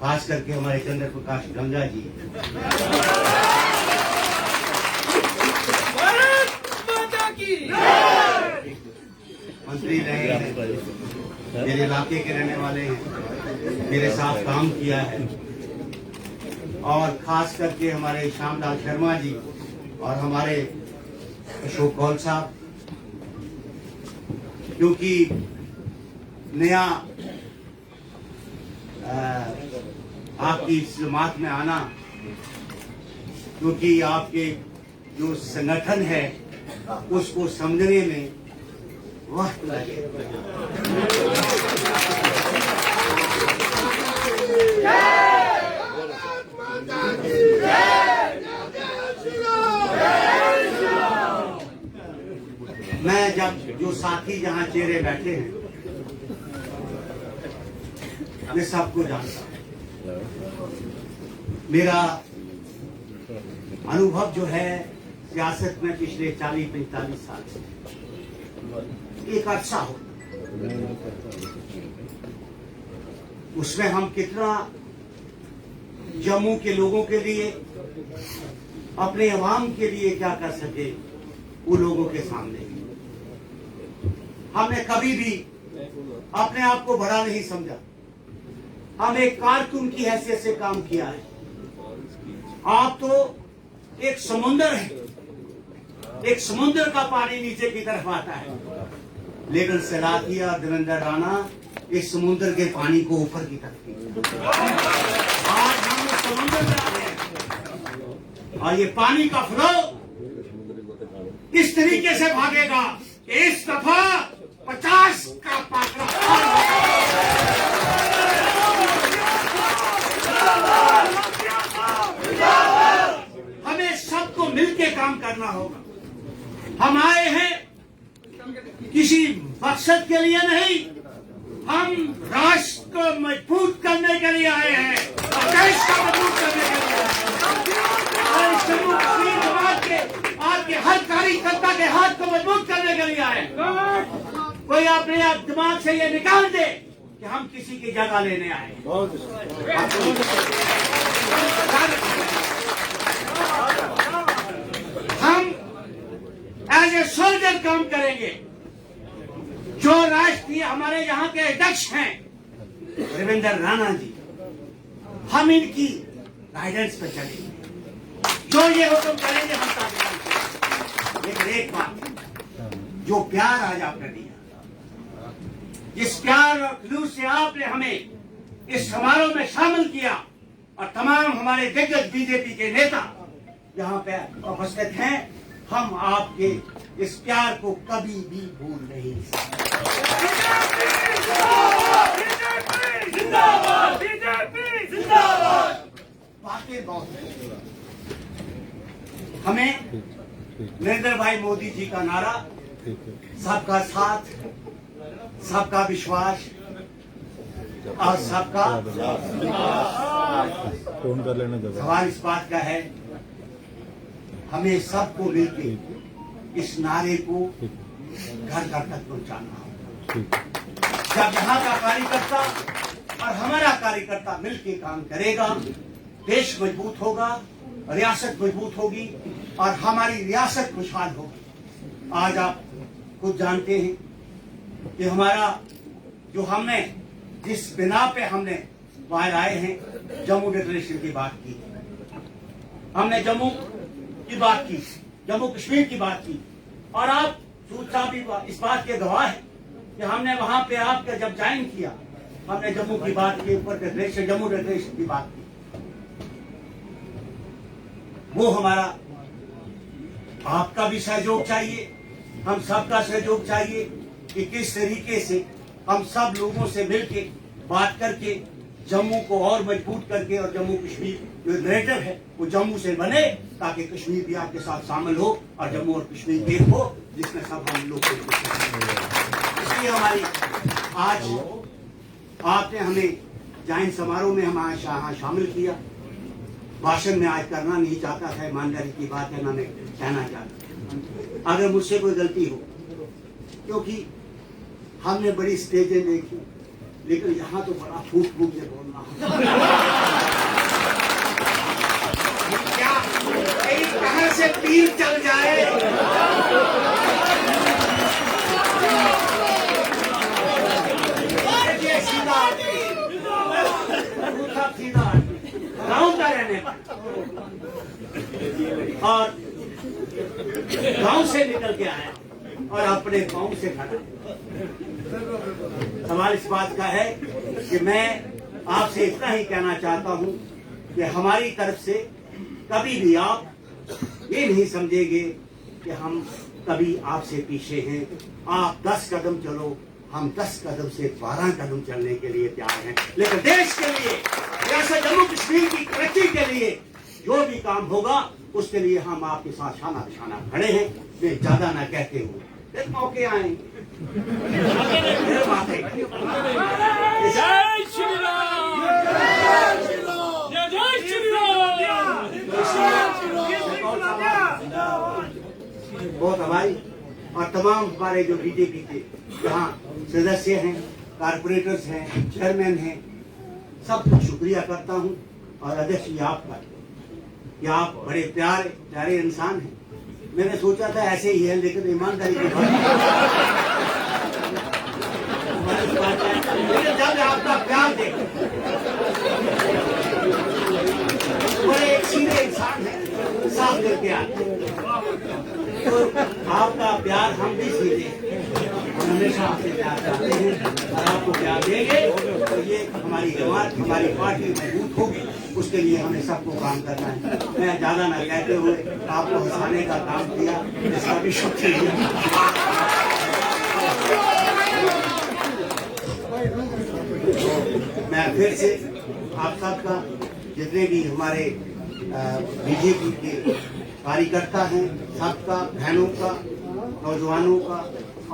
खास करके हमारे चंद्र प्रकाश गंगा जी, मंत्री रहे हैं, मेरे इलाके के रहने वाले हैं, मेरे साथ काम किया है, और खास करके हमारे श्यामलाल शर्मा जी और हमारे अशोक कौल साहब, क्योंकि नया आपकी इस जमात में आना, क्योंकि आपके जो संगठन है उसको समझने में वक्त लगे। मैं जब जो साथी जहाँ चेहरे बैठे हैं मैं सबको जानता हूँ। मेरा अनुभव जो है सियासत में पिछले 40-45 साल से एक अर्सा हो, उसमें हम कितना जम्मू के लोगों के लिए, अपने अवाम के लिए क्या कर सके वो लोगों के सामने। हमने कभी भी अपने आप को बड़ा नहीं समझा, हम एक कारकुन की हैसियत से काम किया है। आप तो एक समुंदर है, एक समुंदर का पानी नीचे की तरफ आता है, लेकिन सलाथिया देवेंद्र राणा इस समुद्र के पानी को ऊपर की तरफ आज हम समुद्र में आ गए हैं, और ये पानी का फ्लो इस तरीके से भागेगा कि इस दफा 50 का पाकड़ा हमें सबको मिलके काम करना होगा। हम आए हैं किसी मकसद के लिए नहीं, हम राष्ट्र को मजबूत करने के लिए आए हैं और देश को मजबूत करने के लिए आए हैं। और जम्मू कश्मीर जमात के आपके हर कार्यकर्ता के हाथ को मजबूत करने के लिए आए हैं। कोई अपने आप दिमाग से ये निकाल दे कि हम किसी की जगह लेने आए। हम एज ए सोल्जर काम करेंगे। जो राष्ट्रीय हमारे यहाँ के अध्यक्ष हैं रविंद्र राणा जी, हम इनकी गाइडेंस पर चलेंगे, जो ये हुक्म करेंगे हम ताबेदार करेंगे। लेकिन एक बात, जो प्यार आज आपने दिया, जिस प्यार और खलूस से आपने हमें इस समारोह में शामिल किया, और तमाम हमारे दिग्गज बीजेपी के नेता यहाँ पे उपस्थित हैं, हम आपके इस प्यार को कभी भी भूल नहीं सकते। बातें बहुत हैं, भाई मोदी जी का नारा, सबका साथ, सबका विश्वास और सबका सवाल इस बात का है, हमें सबको मिलकर इस नारे को घर घर तक पहुंचाना होगा। जब यहाँ का कार्यकर्ता और हमारा कार्यकर्ता मिलकर काम करेगा, देश मजबूत होगा, रियासत मजबूत होगी और हमारी रियासत खुशहाल होगी। आज आप खुद जानते हैं कि हमारा जो हमने जिस बिना पे हमने बाहर आए हैं, जम्मू डिक्लेरेशन की बात की, हमने जम्मू की बात की, जम्मू कश्मीर की बात की, और आप सूद साहब भी इस बात के गवाह है कि हमने वहां पे आपका जब ज्वाइन किया, हमने जम्मू की बात की, ऊपर डिक्लेरेशन, जम्मू डिक्लेरेशन की बात की। वो हमारा आपका भी सहयोग चाहिए, हम सबका सहयोग चाहिए कि किस तरीके से हम सब लोगों से मिलके बात करके जम्मू को और मजबूत करके, और जम्मू कश्मीर जो नैरेटिव है वो जम्मू से बने, ताकि कश्मीर भी आपके साथ शामिल हो और जम्मू और कश्मीर एक हो, जिसमें सब हम लोग। इसलिए हमारी आज आपने हमें ज्वाइन समारोह में हमारे यहाँ शामिल किया। भाषण में आज करना नहीं चाहता था, ईमानदारी की बात है, ना मैं कहना चाहता। अगर मुझसे कोई गलती हो, क्योंकि हमने बड़ी स्टेजें देखी, लेकिन यहाँ तो बड़ा फूट फूट के बोलना क्या कहीं कहां से तीर चल जाए। सीधा गाँव का रहने और गांव से निकल के आया और अपने गांव से खड़ा। सवाल इस बात का है कि मैं आपसे इतना ही कहना चाहता हूं कि हमारी तरफ से कभी भी आप ये नहीं समझेंगे कि हम कभी आपसे पीछे हैं। आप 10 कदम चलो, हम 10 कदम से 12 कदम चलने के लिए तैयार हैं। लेकिन देश के लिए, रियासत जम्मू कश्मीर की तरक्की के लिए जो भी काम होगा, उसके लिए हम आपके साथ शाना बिशाना खड़े हैं। मैं ज्यादा ना कहते हुए फिर मौके आए। जय श्री राम, जय श्री राम। बहुत हमारी और तमाम हमारे जो बीजेपी के यहाँ सदस्य हैं, कारपोरेटर्स हैं, चेयरमैन हैं, सबको शुक्रिया करता हूँ। और अध्यक्ष जी आपका, कि आप बड़े प्यारे इंसान हैं। मैंने सोचा था ऐसे ही है, लेकिन ईमानदारी की बात जब आपका प्यार देखो, बड़े एक सीधे इंसान है, साफ करके आते, तो आपका प्यार हम भी सीधे, हम हमेशा आपसे प्यार चाहते हैं और आपको प्यार देंगे तो ये हमारी जमात, हमारी पार्टी मजबूत होगी। उसके लिए हमें सबको काम करना है। मैं ज्यादा न कहते हुए आपको हंसाने का काम किया, इसका भी शुक्रिया। मैं फिर से आप सबका, जितने भी हमारे बीजेपी के कार्यकर्ता हैं, सबका, बहनों का, नौजवानों का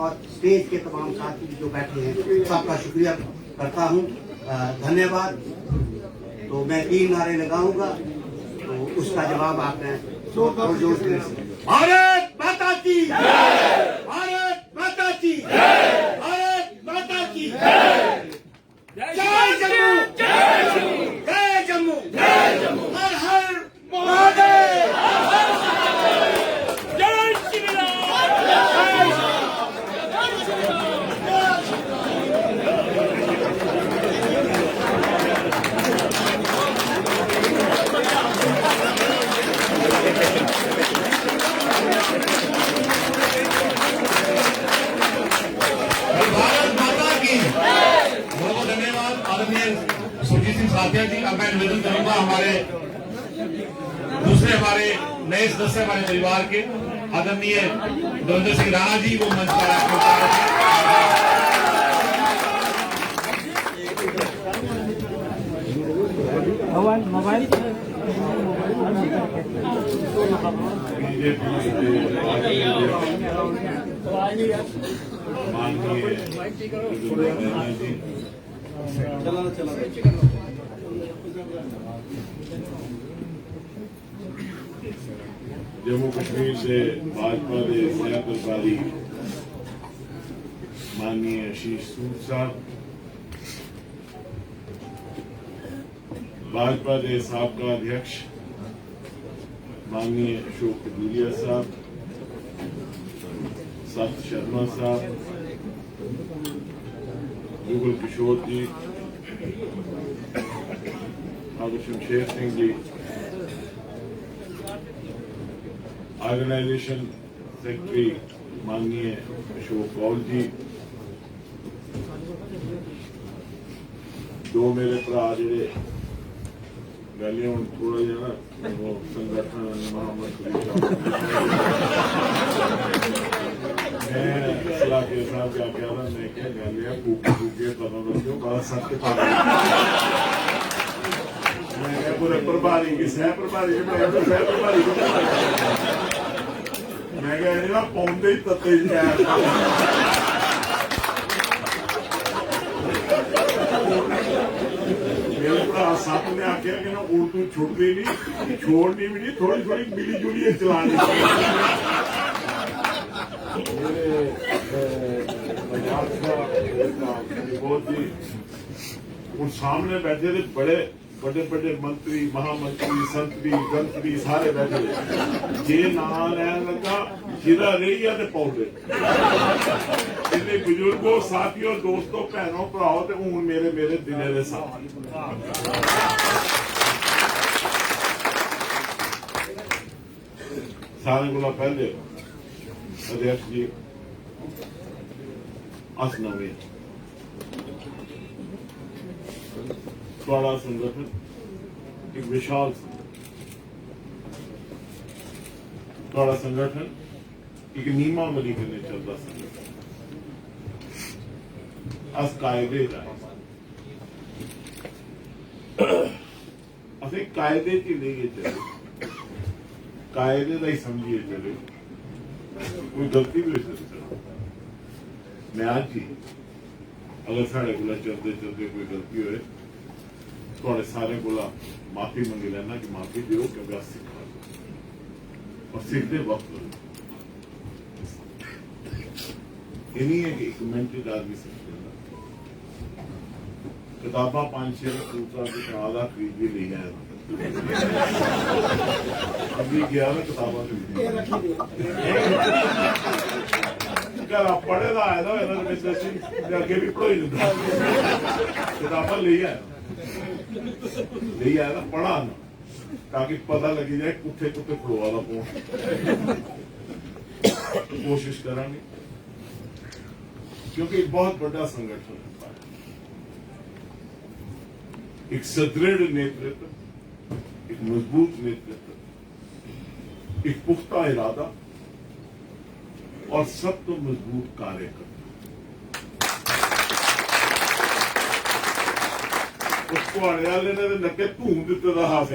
और स्टेज के तमाम साथी जो बैठे हैं, सबका शुक्रिया करता हूं। धन्यवाद। तो मैं 3 नारे लगाऊंगा, तो उसका जवाब आपने जोर से। भारत माता की, भारत माता की, भारत माता की, जय जम्मू, जय जम्मू, हर हर महादेव, जय श्री राम। सुरजीत सिंह साथिया जी। अब मैं निवेदन करूंगा हमारे दूसरे नए सदस्य हमारे परिवार के आदरणीय देवेंद्र सिंह राणा जी, वो मंच पर मोबाइल जम्मू कश्मीर से भाजपा के सह प्रभारी माननीय आशीष सूद साहब, भाजपा के साबका अध्यक्ष माननीय अशोक कदूरिया साहब, सत शर्मा साहब, जुगल किशोर जी, doctor Shamsher Singh ji, organisation secretary माननीय अशोक कौल जी, दो मेरे भरा जेडे गलियां हूं थोड़ा जिहा ना वो संगठन मैं सलाहकार साहब क्या कह रहा मैं क्या गलियां फूके पता दस्यो बड़ा सख्त पा मैं पूरे प्रभारी की सह प्रभारी मैं सह प्रभारी मैं कह पौंदे ही तत्ते मेरे भरा सत ने आख्या कि ना उर्दू छुटती नहीं छोड़नी भी नहीं थोड़ी थोड़ी मिली जुली चलानी बहुत जी हूँ सामने बैठे थे बड़े बड़े बड़े मंत्री महामंत्री संतरी गंत्री सारे बैठे जे ना लैन लगा जिदा रही है पौधे इन्हें बुजुर्गों साथियों दोस्तों भैनों भराओ तो हूं मेरे मेरे दिले के साथ सारे को पहले अध्यक्ष जी अस नवे थोड़ा संगठन एक विशाल थोड़ा संगठन एक नीमा मरी करने चलता संगठन अस कायदे असें कायदे च लेइयै चले कायदे का ही समझिए चले कोई गलती भी हो सकती मैं आज ही अगर साढ़े को चलते चलते कोई गलती होए थोड़े सारे को माफी मंगी लेना कि माफी दो क्योंकि सिखा और सीखते वक्त इन्हीं है कि एक मिनट आदमी सीख लेना किताबा 5-6 सूत्रा की कनाला खरीद भी ली है अभी गया ना किताबा घर पढ़े का आया था अगे भी पढ़ाई दिता किताबा ले आया ना पढ़ा ना ताकि पता लगी जाए कुत्थे कुत्थे खड़ोआ दा पौन कोशिश करांगे क्योंकि एक बहुत बड़ा संगठन है एक सुदृढ़ नेतृत्व एक मजबूत नेतृत्व एक पुख्ता इरादा और सबको मजबूत कार्यकर्ता उसको वाले ने नक्के धूम दिते हाथ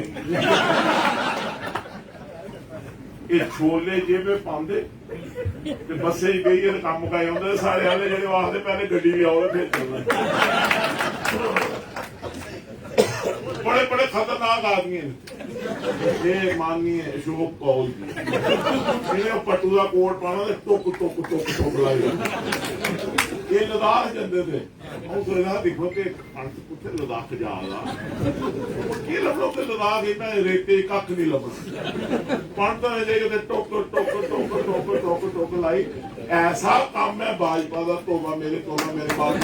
ये छोले जेबे पाते बसे गई कम मुकाई आते सारे वाले जो आखते पहले गड्डी भी आओ फिर चलना बड़े बड़े खतरनाक आदमी ये माननीय अशोक कौल जी इन्हें पट्टू का कोट पाना टुक टुक टुक टुक लाई ये लद्दाख जाते थे हम सोचना देखो कि कुत्थे लद्दाख जा की लभो कि लद्दाख इन्हें रेते कख नहीं लभना पढ़ता जाइए टुक टुक टुक टुक टुक टुक लाई ऐसा काम है भाजपा का तोबा मेरे बाप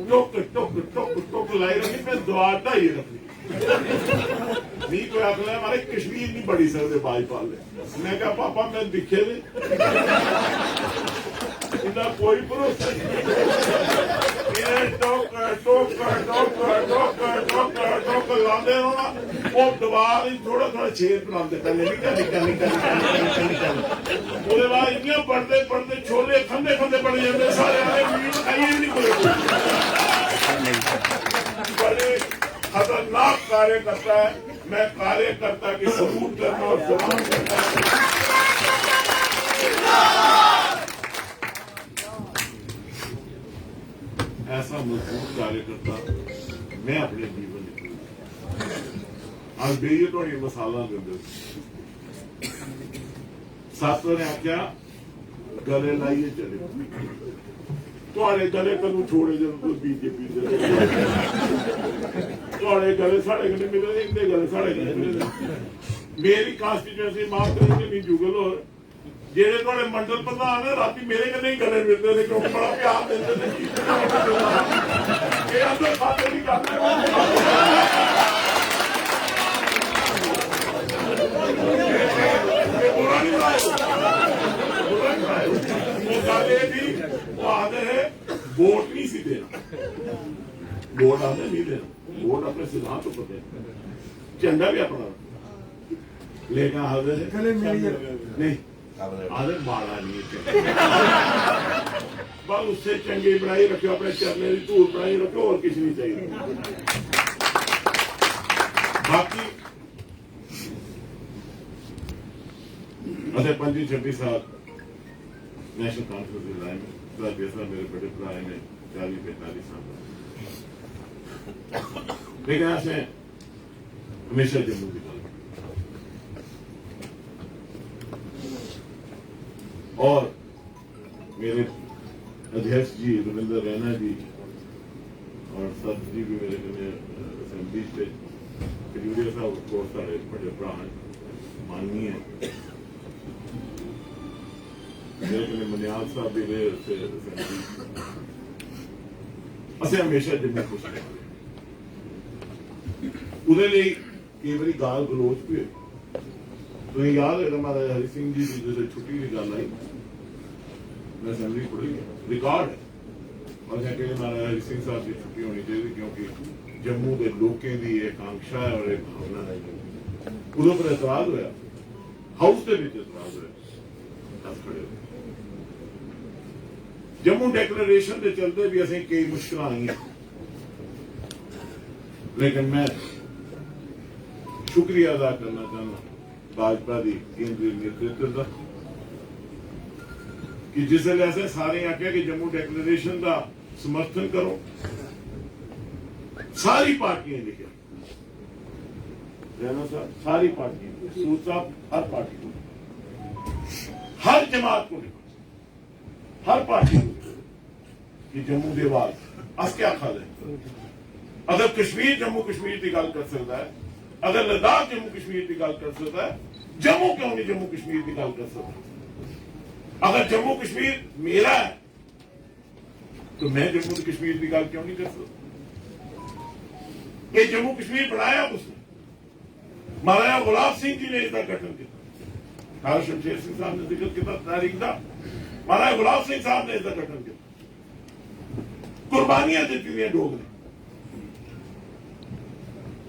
टुक टुक टुक टुक लाई रखी मैं द्वार ढाई रखी नहीं कोई आखिर हमारे कश्मीर नहीं बढ़ी सकते भाजपा मैं क्या पापा मैं दिखे नहीं इतना कोई भरोसा लाते ना वो दबार थोड़ा थोड़ा छेद बनाते पहले उसके बाद इन्ने पढ़ते पढ़ते छोले खंदे खंदे पड़ जाते सारे खाइए नहीं कोई कार्यकर्ता है, मैं कार्यकर्ता की सपोर्ट करना और सलाम करना। ऐसा मजबूत कार्यकर्ता मैं अपने जीवन में आज बेइए तो ये मसाला देंगे सातों ने आख्या गले लाइए चले थोड़े गले कदू छोड़े जब कोई बीजेपी थोड़े गले साढ़े गले मिले इतने गले साढ़े गले मिले मेरी कॉन्स्टिट्यूएंसी माफ करेंगे नहीं जुगल और जेड़े थोड़े मंडल प्रधान है राती मेरे कन्ने ही गले मिलते थे क्योंकि बड़ा प्यार देते थे ये अंदर खाते नहीं करते बुरा नहीं लाए वो गाले थी वो आते हैं वोट नहीं सी देना वोट आते नहीं देना वोट अपने सिद्धांत को पते झंडा भी अपना लेकिन आते नहीं आदत माड़ा नहीं है बस उससे चंगी बनाई रखो अपने चरने की धूल बनाई रखो और कुछ नहीं चाहिए बाकी 25-26 साल नेशनल कॉन्फ्रेंस में लाए मेरे बड़े भरा ने 40-45 साल लेकिन ऐसे हमेशा जम्मू की गल और मेरे अध्यक्ष जी रविंद्र रैना जी और सत जी भी मेरे असेंबली से खजूरिया साहब कोर्स साढ़े बड़े भरा माननीय मेरे कन्नै मनियाल साहब भी रहे असें हमेशा जम्मू खुश रहे उहदे लई कई बारी गाल गलोच भी होई तुझे याद है महाराजा हरि सिंह जी की जो छुट्टी की गल आई मैं असेंबली पढ़ी रिकॉर्ड है और महाराजा हरि सिंह साहब की छुट्टी होनी चाहिए क्योंकि जम्मू के लोगों की एक आकांक्षा है और एक भावना है उदों पर एतराज होया हाउस के एतराज होया दस खड़े हो जम्मू डिक्लेरेशन के चलते भी असें कई मुश्किल आई लेकिन मैं शुक्रिया अदा करना चाहना भाजपा की केंद्रीय नेतृत्व का कि जिस ऐसे सारे आख्या कि जम्मू डिक्लेरेशन का समर्थन करो सारी पार्टियां लिखा सारी पार्टियां सूद साहब हर पार्टी को हर जमात को लिखो हर पार्टी को कि जम्मू की आवाज अस क्या खा लें अगर कश्मीर जम्मू कश्मीर की गल कर सकता है अगर लद्दाख जम्मू कश्मीर की गल कर सकता है जम्मू क्यों नहीं जम्मू कश्मीर की गल कर सकता अगर जम्मू कश्मीर मेरा है तो मैं जम्मू कश्मीर की गल क्यों नहीं कर सकता ये जम्मू कश्मीर बनाया उसने महाराजा गुलाब सिंह जी ने इसका गठन किया खारा शमशेर सिंह साहब ने जिक्र किया तारीख का महाराजा गुलाब सिंह साहब ने इसका गठन किया कुर्बानियां दी डोगरे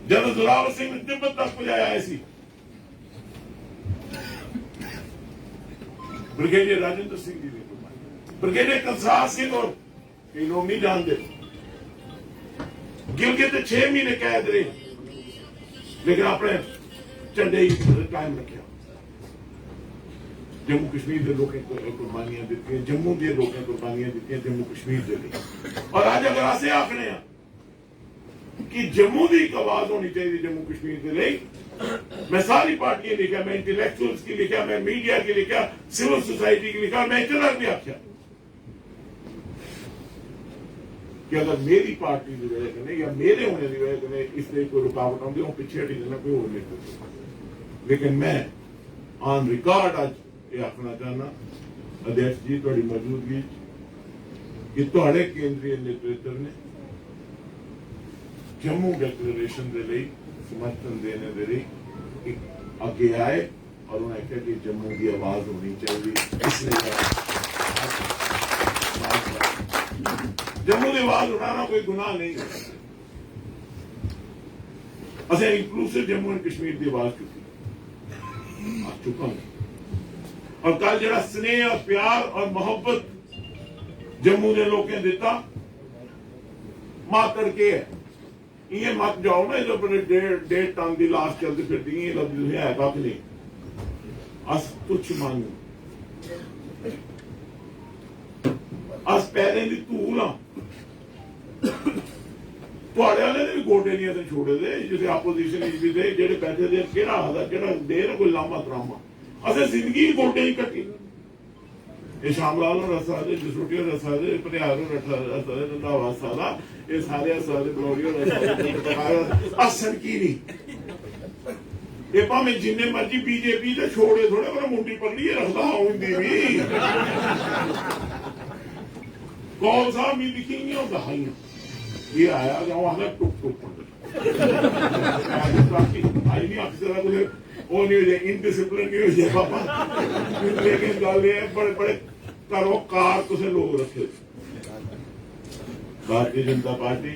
जनरल जोरावर सिंह ने तिब्बत तक पहुंचाया ऐसी ब्रिगेडियर राजेंद्र सिंह जी ने ब्रिगेडियर कंसार सिंह और कई लोग नहीं जानते गिलगित 6 महीने कैद रहे लेकिन अपने झंडे ही कायम रखा जम्मू कश्मीर के लोगों को कुर्बानियां दी जम्मू के लोगों कुर्बानियां दी जम्मू कश्मीर के लिए और आज अगर असें आखने कि जम्मू की एक आवाज होनी चाहिए जम्मू कश्मीर के लिए मैं सारी पार्टियां लिखा मैं इंटेलेक्चुअल्स की लिखा मैं मीडिया की लिखा सिविल सोसाइटी की लिखा मैं इतना भी आख्या कि अगर मेरी पार्टी की वजह से या मेरे होने की वजह से इसलिए कोई रुकावट आती हूँ पीछे हटी जाना कोई और नहीं लेकिन मैं ऑन रिकॉर्ड आज ये आखना चाहना अध्यक्ष जी थोड़ी मौजूदगी कि थोड़े केंद्रीय नेतृत्व ने जम्मू डिक्लेरेशन के लिए समर्थन देने के लिए आगे आए और उन्होंने कहा कि जम्मू की आवाज होनी चाहिए इसलिए जम्मू की आवाज उठाना कोई गुनाह नहीं है असं इंक्लूसिव जम्मू एंड कश्मीर की आवाज की आ चुका हूं और कल जरा स्नेह और प्यार और मोहब्बत जम्मू के लोगों ने दिता मात्र के है ये मत जाओ ना जो अपने 1.5 टन की लाश चलती फिरती ये लगती है कख नहीं अस तुच्छ मांगो अस पैरे की धूल हाँ थोड़े वाले ने भी गोडे नहीं असें छोड़े दे जिसे आपोजिशन भी दे जेडे बैठे दे केड़ा हादा केड़ा दे ना कोई लामा त्रामा असें जिंदगी गोडे ही कटी ये शामलाल रसा दे जसरोटी रसा दे पटियार रसा दे रंधावा सादा ये सारे रसा दे बलौरी रसा दे असन की नहीं ये भावें जिन्ने मर्जी बीजेपी दे छोड़े थोड़े पर मुंडी पकड़ी रखदा होंदी भी कौन सा मी दिखी नहीं होता हाइयां ये आया जाओ आना टुक टुक आई नहीं अक्सर कुछ वो नहीं हो जाए इनडिसिप्लिन नहीं हो जाए पापा लेकिन गल ये बड़े बड़े करो कार तुसे लोग रखे भारतीय जनता पार्टी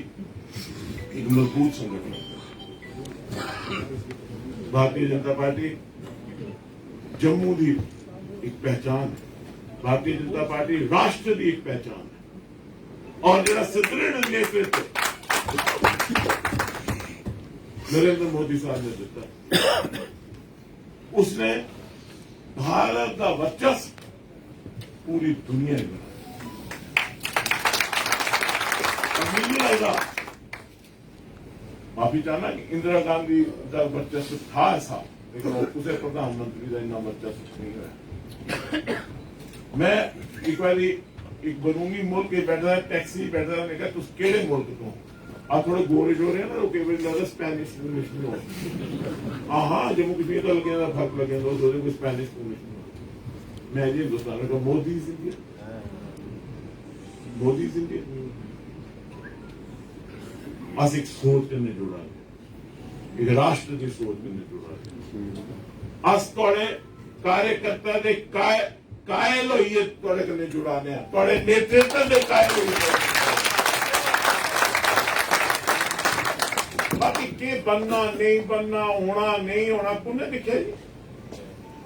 एक मजबूत संगठन भारतीय जनता पार्टी जम्मू की एक पहचान है भारतीय जनता पार्टी राष्ट्र की एक पहचान है और जरा सुदृढ़ नेतृत्व नरेंद्र मोदी साहब ने दिता उसने भारत का वर्चस्व पूरी दुनिया में माफी चाहना कि इंदिरा गांधी का वर्चस्व था ऐसा लेकिन उसे प्रधानमंत्री का इतना वर्चस्व नहीं है मैं एक बार एक बनूंगी मुल्क बैठा टैक्सी बैठा मैं तुम केड़े मुल्क तो आप थोड़े गोरे जो रहे ना तो कई बार लगता स्पेनिश इंग्लिश में हो हाँ जम्मू कश्मीर का लगे फर्क लगे कोई स्पेनिश इंग्लिश में मैं जी हिंदुस्तान का मोदी इंडिया मोदी इंडिया अस एक सोच कन्नै जुड़ा एक राष्ट्र की सोच कन्नै जुड़ा अस थोड़े कार्यकर्ता दे कायल होइए थोड़े कन्नै जुड़ाने थोड़े नेतृत्व दे कायल होइए बाकी के बनना नहीं बनना होना नहीं होना तुमने दिखे जी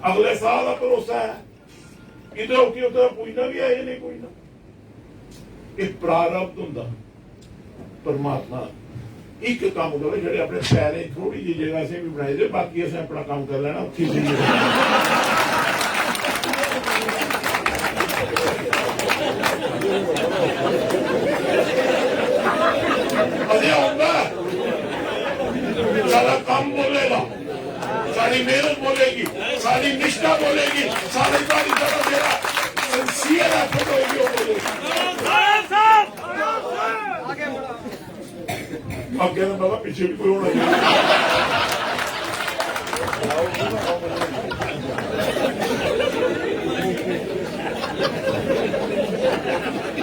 अगले साल का भरोसा है इधर उठी उधर पूछना भी है नहीं पूछना एक प्रारब्ध होंदा परमात्मा एक काम करो जेडे अपने पैरे थोड़ी जी जगह से भी बनाए दे बाकी असें अपना काम कर लेना उत्थे सारा काम बोलेगा सारी मेहनत बोलेगी सारी निष्ठा बोलेगी सारी सारी तरह मेरा सिंसियर एफर्ट होगी वो बोलेगी अब कहना बाबा पीछे भी कोई होना चाहिए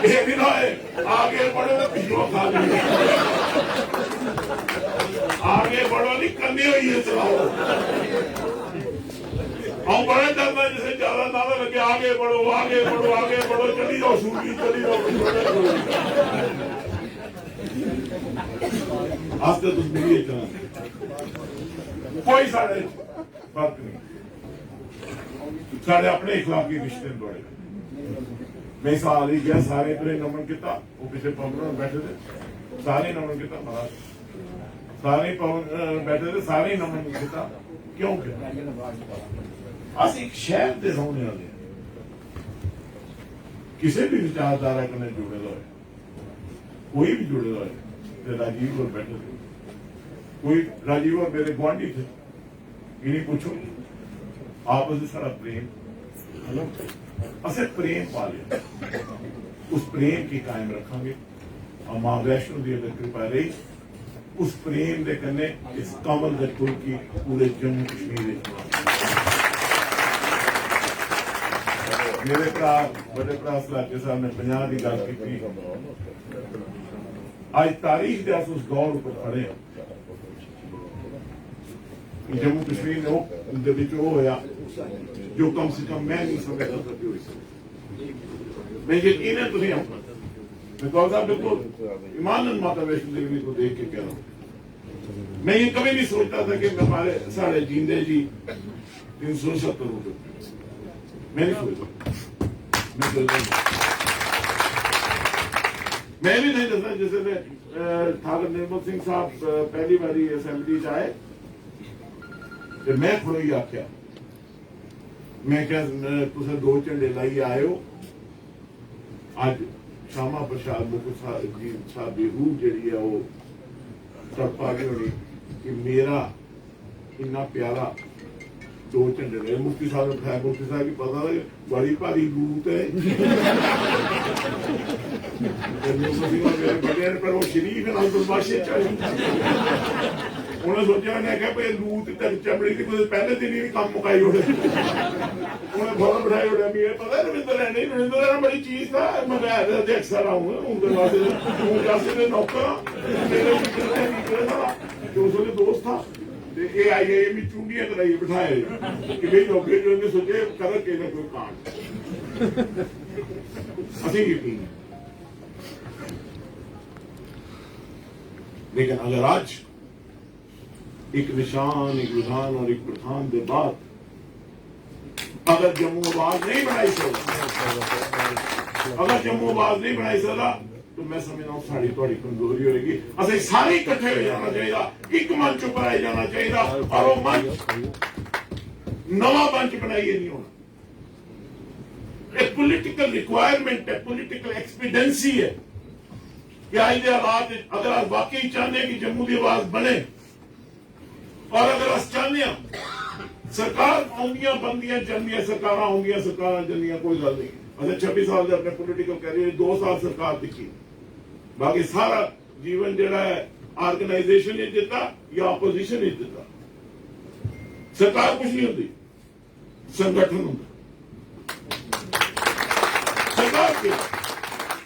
ये भी ना है आगे बढ़े तो पीछे खा लेंगे आगे बढ़ो नहीं करनी हुई है चलाओ हम बड़े डरना जैसे ज्यादा नारा लगे आगे बढ़ो आगे बढ़ो आगे बढ़ो चली जाओ सूरी चली जाओ आज तक तुम मेरी चला कोई साढ़े फर्क नहीं साढ़े अपने इखलाकी रिश्ते बड़े मैं साल ही गया सारे मेरे नमन किया वो पिछले पवन बैठे थे सारे नमन किया महाराज सारे बैठे थे सारे नमन किया क्यों किया अस एक शहर के रहने वाले किसी भी विचारधारा कने जुड़े हुए कोई भी जुड़े हुए राजीव और बैठे थे कोई राजीव और मेरे गुआढ़ी थे इन्हें पूछो आपस में सारा प्रेम असे प्रेम पा लिया उस प्रेम की कायम रखेंगे और मां वैष्णो की अगर कृपा रही उस प्रेम के कन्ने इस कमल के फुल की पूरे जम्मू कश्मीर मेरे भरा बड़े भरा सलाके साहब ने 50 की गल की आज तारीख के उस दौर पर खड़े हैं जम्मू कश्मीर ने होया जो कम से कम मैं नहीं समझता था कि मैं यकीन है तुझे मैं कौन साहब बिल्कुल ईमान माता वैष्णो देवी को देख के कह रहा हूँ मैं ये कभी नहीं सोचता था कि हमारे सारे जींदे जी 370 रुपए मैं नहीं सोचता मैं मैं भी नहीं दसना जिसले ठाकुर निर्मल सिंह साहब पहली बारी असैंबली च आए तो मैं खड़ोई आख्या मैं क्या तुसें 2 झंडे लाइए आए हो अज श्यामा प्रसाद मुखर्जी साहब की रूह जी है वो तड़पा गई होनी कि मेरा इन्ना प्यारा 2 झंडे ने मुफ्ती साहब ने बिठाया मुफ्ती साहब की पता लगे बड़ी भारी लूट है पर वो शरीफ है बदमाशी उन्हें सोचा उन्हें क्या भाई लूट तक चमड़ी की पहले दिन ही काम मुकाई उड़े उन्हें फौरन बिठाई उड़े मुझे पता है रविंद्र रैना रविंद्र रैना बड़ी चीज था मैं अध्यक्ष सारा हूँ उनके वास्ते नौकर जो उसने दोस्त था ये IIM में चूंडियां कराई बिठाए कि भाई नौकरी जो उन्हें सोचे कर के ना कोई कांड असं यकीन लेकिन अगर आज एक निशान एक विधान और एक प्रधान के बाद अगर जम्मू आवाज नहीं बनाई सकता अगर जम्मू आवाज नहीं बनाई सकता तो मैं समझता हूँ साड़ी थोड़ी कमजोरी होगी असं सारे इकट्ठे हो जाना चाहिए एक मंच पर आए जाना चाहिए और वो मंच नवा मंच बनाइए नहीं होना एक पॉलिटिकल रिक्वायरमेंट है पॉलिटिकल एक्सपीडेंसी है कि आज के हालात अगर आप वाकई चाहते हैं कि जम्मू की आवाज बने और अगर अस चाहते हैं सरकार आउंदियां बनदियां जंदियां सरकार आउंदियां सरकार जंदियां कोई गल नहीं असं 26 साल के अपने पॉलिटिकल कैरियर 2 साल सरकार दिखी बाकी सारा जीवन जड़ा है ऑर्गेनाइजेशन ने दिता या अपोजिशन ने दिता सरकार कुछ नहीं होती संगठन होता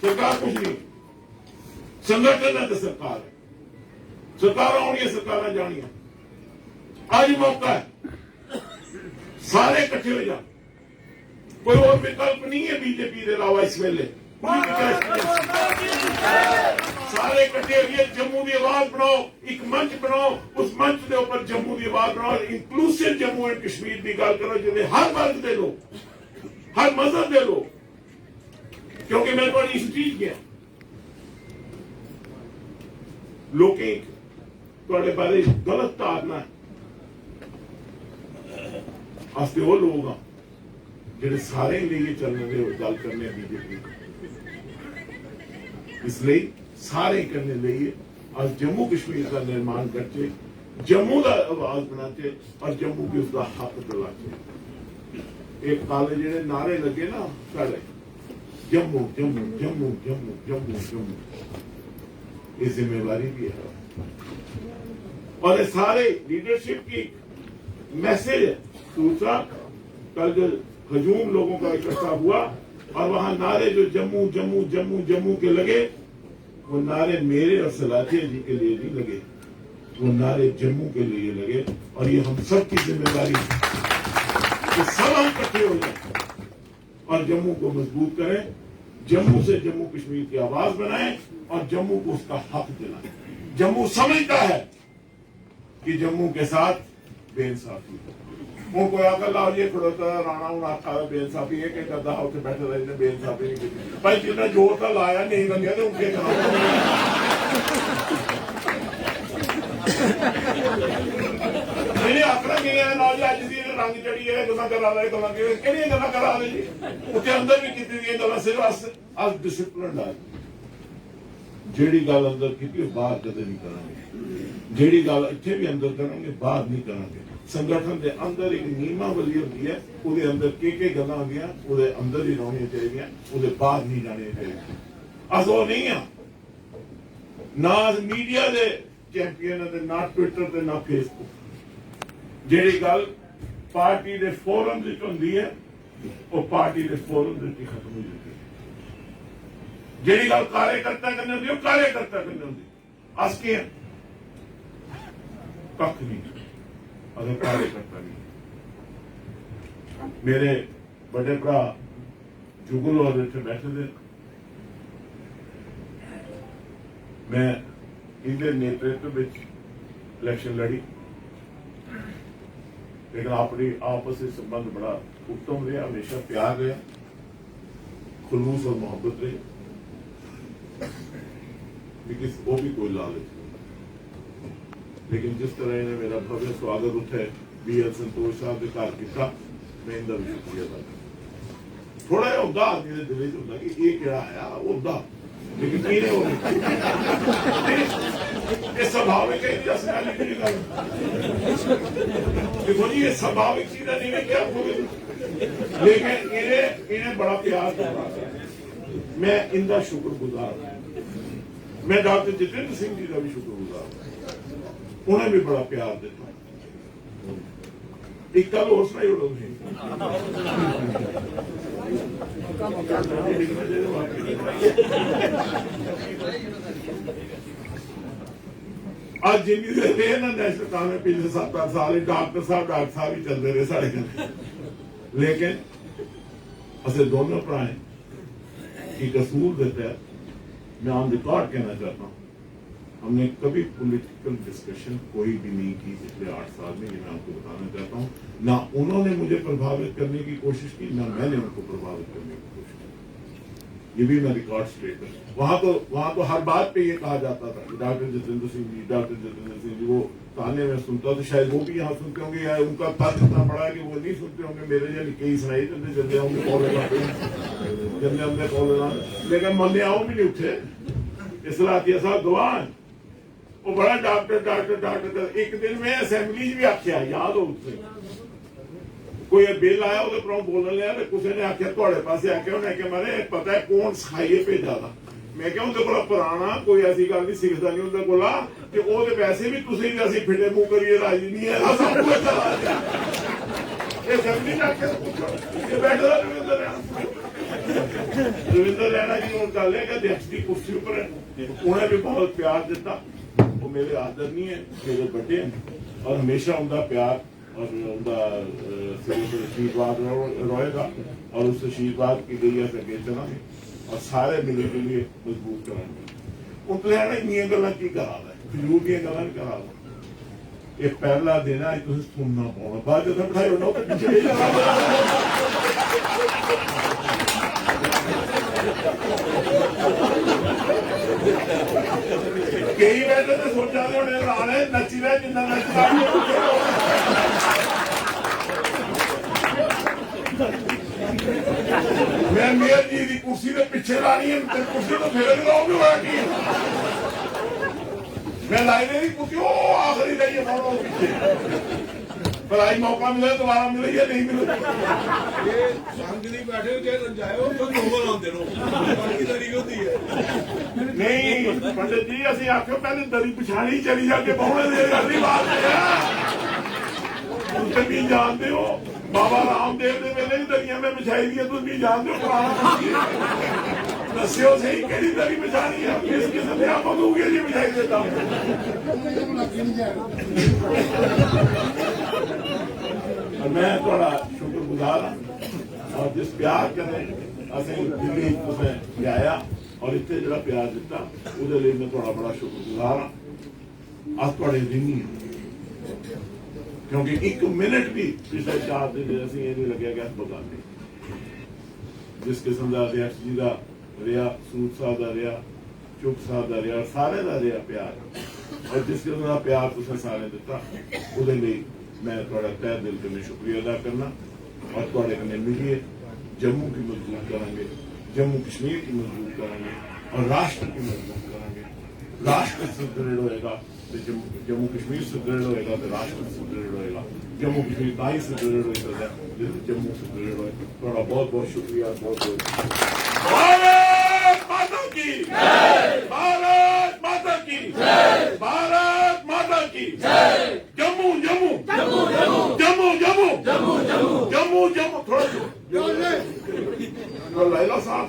सरकार कुछ नहीं संगठन है तो सरकार है सरकार आउनियां सरकार जानियां आज मौका है सारे इकट्ठे हो जा कोई और विकल्प नहीं है बीजेपी के अलावा इस वेले सारे इकट्ठे होइए जम्मू की आवाज बनाओ एक मंच बनाओ उस मंच के ऊपर जम्मू की आवाज बनाओ इंक्लूसिव जम्मू एंड कश्मीर की गल करो जिन्हें हर वर्ग के लोग हर मजहब के लोग क्योंकि मैं तो इस चीज गया लोग बारे गलत धारणा अस वो लोग हाँ ਜਿਹੜੇ ਸਾਰੇ ਲਈ ਚੱਲਣ ਦੇ ਗੱਲ ਕਰਨੇ बीजेपी इसलिए सारे करने लिए आज जम्मू कश्मीर का निर्माण करके जम्मू का आवाज बनाते और जम्मू की उसका हक दिलाते एक काले जेडे नारे लगे ना सारे जम्मू जम्मू जम्मू जम्मू जम्मू जम्मू ये जिम्मेवारी भी है और ये सारे लीडरशिप की मैसेज है दूसरा कल जो हजूम लोगों का इकट्ठा हुआ और वहां नारे जो जम्मू जम्मू जम्मू जम्मू के लगे वो नारे मेरे और सलाथिया जी के लिए नहीं लगे वो नारे जम्मू के लिए लगे और ये हम सब की जिम्मेदारी है कि सब हम इकट्ठे हो जाए और जम्मू को मजबूत करें जम्मू से जम्मू कश्मीर की आवाज बनाएं और जम्मू को उसका हक दिलाएं जम्मू समझता है कि जम्मू के साथ बेइंसाफी हूं कोई आकर लाओ ये खड़ोता राणा हूं आखा बेइंसाफी है कि करदा उत्थे बैठे रहे बेइंसाफी नहीं की भाई जिन्ना जोर तो लाया नहीं लगे तो उनके मेरे आखना कि ना जी अज की रंग चढ़ी है गल्लां करा रहे गल्लां किहड़ियां गल्लां करा रहे जी उत्थे अंदर भी कीती दी गल्लां सिर्फ अस डिसिप्लिन डाल जेड़ी गल अंदर की बाहर कदे नहीं करांगे जेड़ी गल इत्थे भी अंदर करांगे बाहर नहीं करांगे संगठन के अंदर एक नियमावली होती है उसके अंदर के गल्लां होंदियां उसके अंदर ही रहनियां चाहिए उसके बाहर नहीं जाने चाहिए अस वो नहीं हाँ ना मीडिया के चैंपियन है ना ट्विटर ते ना फेसबुक जेड़ी गल पार्टी के फोरम होंदी है वो पार्टी के फोरम खत्म हो जाती है जेड़ी गल कार्यकर्ता करनी होंदी वो कार्यकर्ता करनी होंदी अस के कख नहीं अगर कार्यकर्ता नहीं मेरे बड़े भरा जुगल और इतने बैठे थे मैं इनके नेतृत्व में इलेक्शन लड़ी लेकिन अपनी आपस में संबंध बड़ा उत्तम रहा हमेशा प्यार रहा खुलूस और मोहब्बत रही वो भी कोई लालच नहीं। लेकिन जिस तरह इन्हें मेरा भव्य स्वागत उठे BL संतोष साहब के घर किया, मैं इनका भी शुक्रिया अदा करता। थोड़ा जिहा उदा आदमी के दिल च होंदा कि ये केड़ा आया उदा, लेकिन इन्हें वो ये स्वाभाविक है। देखो जी, ये स्वाभाविक चीज नहीं है क्या, लेकिन इन्हें बड़ा प्यार दिया। मैं इनका शुक्रगुजार हूं। मैं डॉक्टर जितेंद्र सिंह जी का भी शुक्रगुजार हूं, उन्हें भी बड़ा प्यार दिता। एक गल होर सुनाई उड़ो आज जिन्नी देर रहे ना नेशनल कांग्रेस पिछले 7-8 साल डॉक्टर साहब ही चलते रहे साढ़े कन्नै, लेकिन असं दोनों भरा एक असूल देता है। मैं ऑन रिकॉर्ड कहना चाहता हूँ, हमने कभी पॉलिटिकल डिस्कशन कोई भी नहीं की पिछले 8 साल में। ये मैं आपको बताना चाहता हूँ, ना उन्होंने मुझे प्रभावित करने की कोशिश की, ना मैंने उनको प्रभावित करने की कोशिश की। ये भी मैं रिकॉर्ड स्टेट कर। वहां तो हर बात पे ये कहा जाता था कि डॉक्टर जितेंद्र सिंह जी वो ताने में सुनता, तो शायद वो भी यहाँ सुनते होंगे, या उनका पद इतना बड़ा है कि वो नहीं सुनते होंगे। मेरे जैसे कई सुनाई जल्दी होंगे कॉलेज, लेकिन मल्ले आओ भी नहीं उठे। इसलातिया साहब गवान वो बड़ा डॉक्टर। एक दिन में असेंबली भी आख्या, याद हो उससे कोई बिल आया वो बोलने लिया, किसी ने आख्या थोड़े पासे आके उन्हें आख्या मैंने पता है कौन सखाइए भेजा था। मैं क्या उनके को पुराना कोई ऐसी गल नहीं सीखता नहीं उनके को कि वो वैसे भी तुम भी असं फिटे मुंह करिए राजी नहीं है। रविंद्र रैना जी और गल है कि अध्यक्ष की कुर्सी उपर उन्हें भी बहुत प्यार दिता। वो मेरे आदरणीय है, मेरे बड़े हैं, और हमेशा उनका प्यार और उनका आशीर्वाद रहेगा, और उस आशीर्वाद की गई है अगे चलांगे और सारे मिले जुलिए मजबूत करेंगे। उन लैना इन गल्लां की करा फजूल दी गल्लां नहीं करा। ये पहला दिन है, तुम सुनना पाना, बाद जो बिठाए होना तो पीछे कई बैठे तो सोचा होने लाने नची रहे जिन्ना नचता। मैं मेयर जी की कुर्सी के पीछे लानी है, कुर्सी तो फिर लगाओगे बैठी। मैं लाइब्रेरी कुर्सी आखिरी रही है पीछे, पर आई मौका मिले दोबारा मिले या नहीं मिले। नहीं पंडित जी, असं आखो पहले दरी पिछाड़ी चली जाके बहुने देर अगली बात तुम जानते हो। बाबा रामदेव के वेले भी दरिया में बिछाई दी, तुम भी जानते हो। पुराना दस्यो सही केड़ी दरी बिछानी है, किस किस्म के आप दूंगे जी बिछाई देता हूँ। मैं थोड़ा शुक्रगुजार हाँ, और जिस प्यार करें असं दिल्ली तुसें लिया और इतने जो प्यार दिता वो मैं थोड़ा बड़ा शुक्रगुजार हाँ। अस थोड़े ऋणी हैं, क्योंकि एक मिनट भी पिछले 4 दिन असं ये नहीं लगे कि अस बगाने जिस किस्म का अध्यक्ष जी का रहा, सूद साहब का रहा, चुप साहब का रहा, सारे का रहा प्यार, और जिस किस्म का प्यार तुसें सारे दिता वो मैं थोड़ा तय दिल से शुक्रिया अदा करना। और थोड़े कन्नै मिलिए जम्मू की मजबूत करांगे, जम्मू कश्मीर की मजबूत करांगे और राष्ट्र की मजबूत करांगे। राष्ट्र सुदृढ़ होएगा तो जम्मू कश्मीर सुदृढ़ होएगा तो राष्ट्र सुदृढ़ होएगा। जम्मू कश्मीर का ही सुदृढ़ हो सकता है जिससे जम्मू सुदृढ़ होए। थोड़ा बहुत बहुत शुक्रिया। भारत माता की जय, भारत माता की जय, भारत माता की जय। जम्मू जम्मू जम्मू जम्मू जम्मू जम्मू जम्मू जम्मू जम्मू थोड़ा लाइला साहब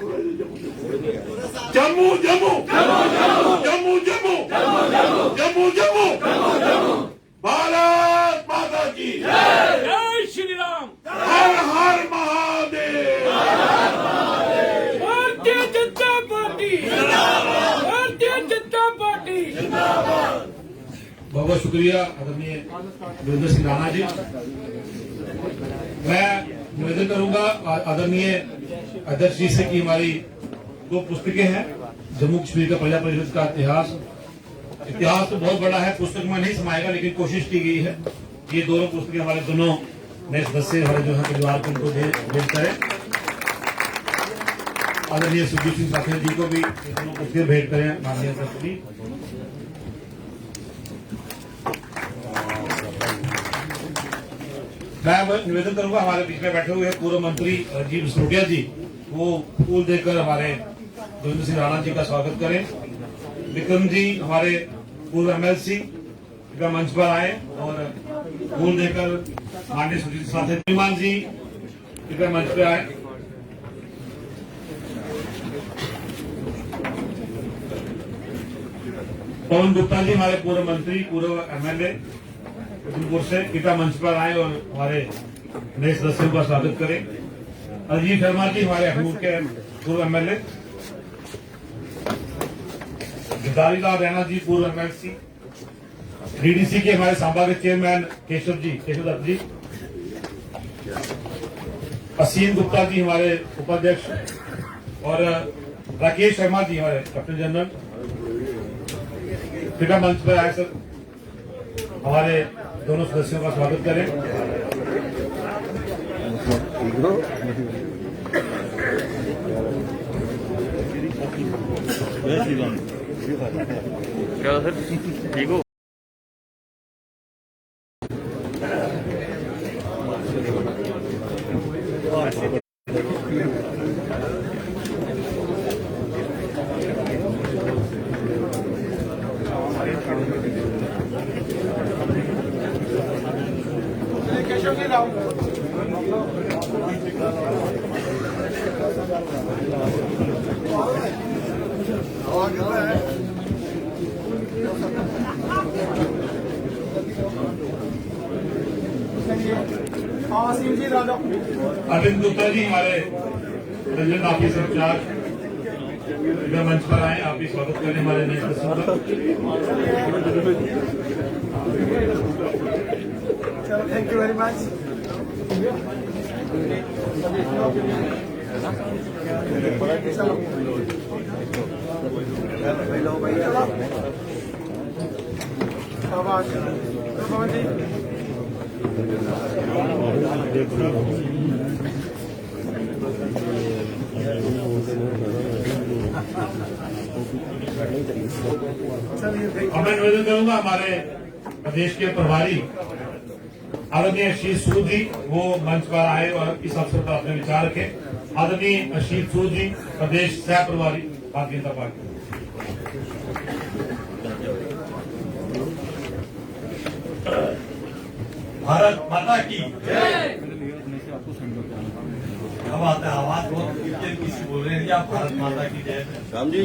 जम्मू जम्मू जम्मू जम्मू जम्मू जम्मू भारत माता की जय, जय श्री राम, हर हर महादेव, भारतीय जनता पार्टी जिंदाबाद, भारतीय जनता पार्टी जिंदाबाद। बहुत बहुत शुक्रिया आदरणीय वीरेंद्र सिंह राणा जी। मैं निवेदन करूंगा आदरणीय अध्यक्ष जी से कि हमारी 2 पुस्तकें हैं जम्मू कश्मीर का प्रजा परिषद का इतिहास तो बहुत बड़ा है, पुस्तक में नहीं समाएगा, लेकिन कोशिश की गई है ये दोनों पुस्तकें हमारे दोनों नए सदस्य हमारे जो है परिवार को उनको भेज करें। आदरणीय सुखबीर सिंह साथी जी को भी ये दोनों पुस्तकें भेंट करें। माननीय सदस्य जी, मैं निवेदन करूंगा, हमारे बीच में बैठे हुए पूर्व मंत्री राजीव सिसोदिया जी, वो फूल देकर हमारे देवेंद्र सिंह राणा जी का स्वागत करें। विक्रम जी हमारे पूर्व MLC का मंच पर आए और फूल देकर माननीय सुजीत साथी विमान जी का मंच पर आए। पवन गुप्ता जी हमारे पूर्व मंत्री पूर्व MLA उधमपुर से कृपया मंच पर आए और हमारे नए सदस्यों का स्वागत करें। अजीत शर्मा जी हमारे अखनूर के पूर्व MLA, गिरधारी लाल रैना जी पूर्व MLC, DDC के हमारे सांबा के चेयरमैन केशव दत्त जी, असीम गुप्ता जी हमारे उपाध्यक्ष और राकेश शर्मा जी हमारे कैप्टन जनरल, कृपया मंच पर आए सर, हमारे दोनों सदस्यों का स्वागत करें। क्या सर ठीक हो? अरविंद गुप्ता जी हमारे रंजन ऑफिस इंचार्ज मंच पर आए, आप भी स्वागत करें हमारे नए सदस्यों का। Thank you very much. अब मैं निवेदन करूंगा हमारे प्रदेश के प्रभारी आदरणीय आशीष सूद जी, वो मंच पर आए और इस अवसर पर अपने विचार रखें। आदरणीय आशीष सूद जी, प्रदेश सह प्रभारी भारतीय जनता पार्टी। भारत माता की अब आता है आवाज बहुत किसी बोल रहे हैं आप भारत माता की जय। राम जी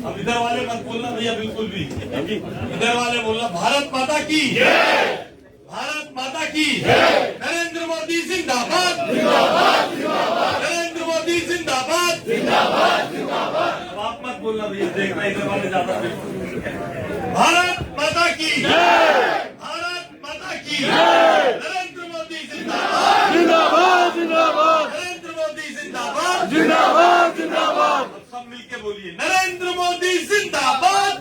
अब इधर वाले मत बोलना भैया, बिल्कुल भी राम जी इधर वाले बोलना भारत माता की जय, भारत माता की जय। नरेंद्र मोदी जिंदाबाद, नरेंद्र मोदी जिंदाबाद, अब आप मत बोलना भैया, देखना इधर वाले ज्यादा। भारत माता की जय, भारत माता की जय। नरेंद्र मोदी जिंदाबाद, नरेंद्र मोदी जिंदाबाद, सब मिलके बोलिए नरेंद्र मोदी जिंदाबाद,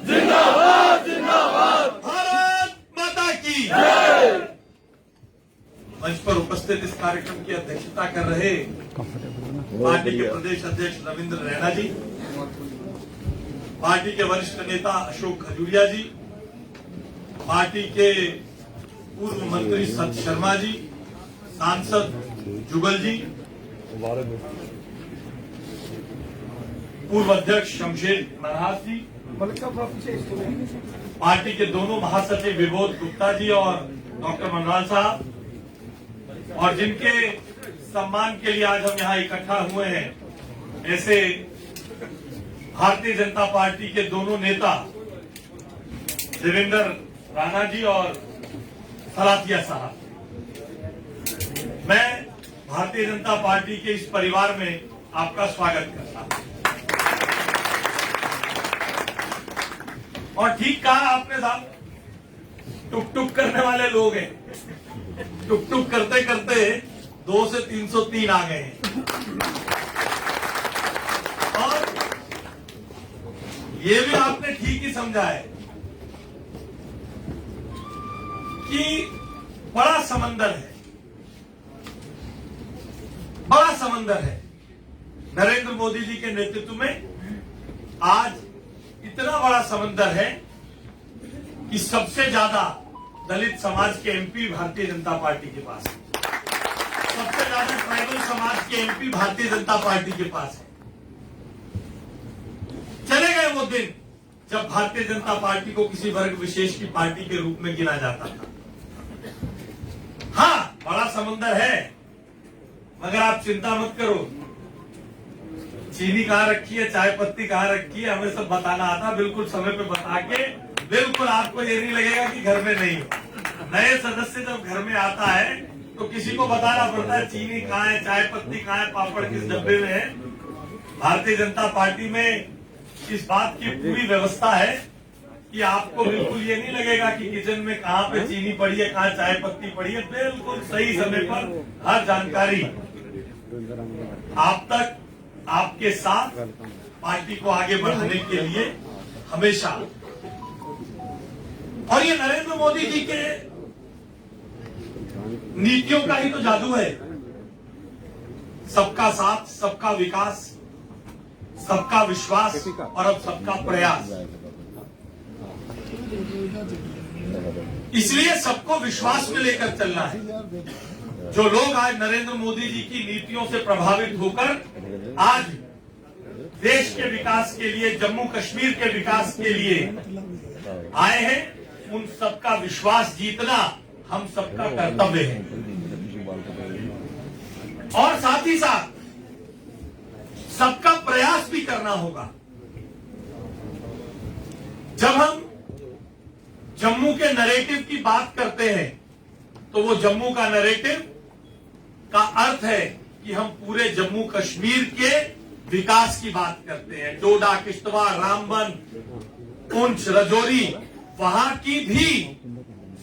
भारत माता की जय। मंच पर उपस्थित इस कार्यक्रम की अध्यक्षता कर रहे पार्टी के प्रदेश अध्यक्ष रविंद्र रैना जी, पार्टी के वरिष्ठ नेता अशोक खजूरिया जी, पार्टी के पूर्व मंत्री सत शर्मा जी, सांसद जुगल जी, पूर्व अध्यक्ष शमशेर मनहास जी, पार्टी के दोनों महासचिव विबोध गुप्ता जी और डॉक्टर मनवाल साहब, और जिनके सम्मान के लिए आज हम यहाँ इकट्ठा हुए हैं, ऐसे भारतीय जनता पार्टी के दोनों नेता देवेंद्र राणा जी और सलाथिया साहब। मैं भारतीय जनता पार्टी के इस परिवार में आपका स्वागत करता हूं। और ठीक कहा आपने साहब, टुक टुक करने वाले लोग हैं, टुक टुक करते करते 2 से 303 आ गए हैं। और ये भी आपने ठीक ही समझा है कि बड़ा समंदर है, बड़ा समंदर है। नरेंद्र मोदी जी के नेतृत्व में आज इतना बड़ा समंदर है कि सबसे ज्यादा दलित समाज के एमपी भारतीय जनता पार्टी के पास है, सबसे ज्यादा ट्राइबल समाज के एमपी भारतीय जनता पार्टी के पास है। चले गए वो दिन जब भारतीय जनता पार्टी को किसी वर्ग विशेष की पार्टी के रूप में गिना जाता था। हाँ, बड़ा समंदर है, मगर आप चिंता मत करो। चीनी कहाँ रखी है, चाय पत्ती कहाँ रखी है, हमें सब बताना आता, बिल्कुल समय पे बता के, बिल्कुल आपको ये नहीं लगेगा कि घर में नहीं हो। नए सदस्य जब घर में आता है तो किसी को बताना पड़ता है चीनी कहाँ है, चाय पत्ती कहाँ है, पापड़ किस डब्बे में है। भारतीय जनता पार्टी में इस बात की पूरी व्यवस्था है कि आपको बिल्कुल ये नहीं लगेगा कि किचन में कहाँ पे चीनी पड़ी है, कहाँ चाय पत्ती पड़ी है। बिल्कुल सही समय पर हर जानकारी आप तक, आपके साथ पार्टी को आगे बढ़ाने के लिए हमेशा। और ये नरेंद्र मोदी जी के नीतियों का ही तो जादू है। सबका साथ, सबका विकास, सबका विश्वास और अब सबका प्रयास। इसलिए सबको विश्वास में लेकर चलना है। जो लोग आज नरेंद्र मोदी जी की नीतियों से प्रभावित होकर आज देश के विकास के लिए, जम्मू कश्मीर के विकास के लिए आए हैं, उन सबका विश्वास जीतना हम सबका कर्तव्य है। और साथ ही साथ सबका प्रयास भी करना होगा। जब हम जम्मू के नैरेटिव की बात करते हैं तो वो जम्मू का नैरेटिव का अर्थ है कि हम पूरे जम्मू कश्मीर के विकास की बात करते हैं। डोडा, किश्तवाड़, रामबन, पुंछ, राजौरी, वहां की भी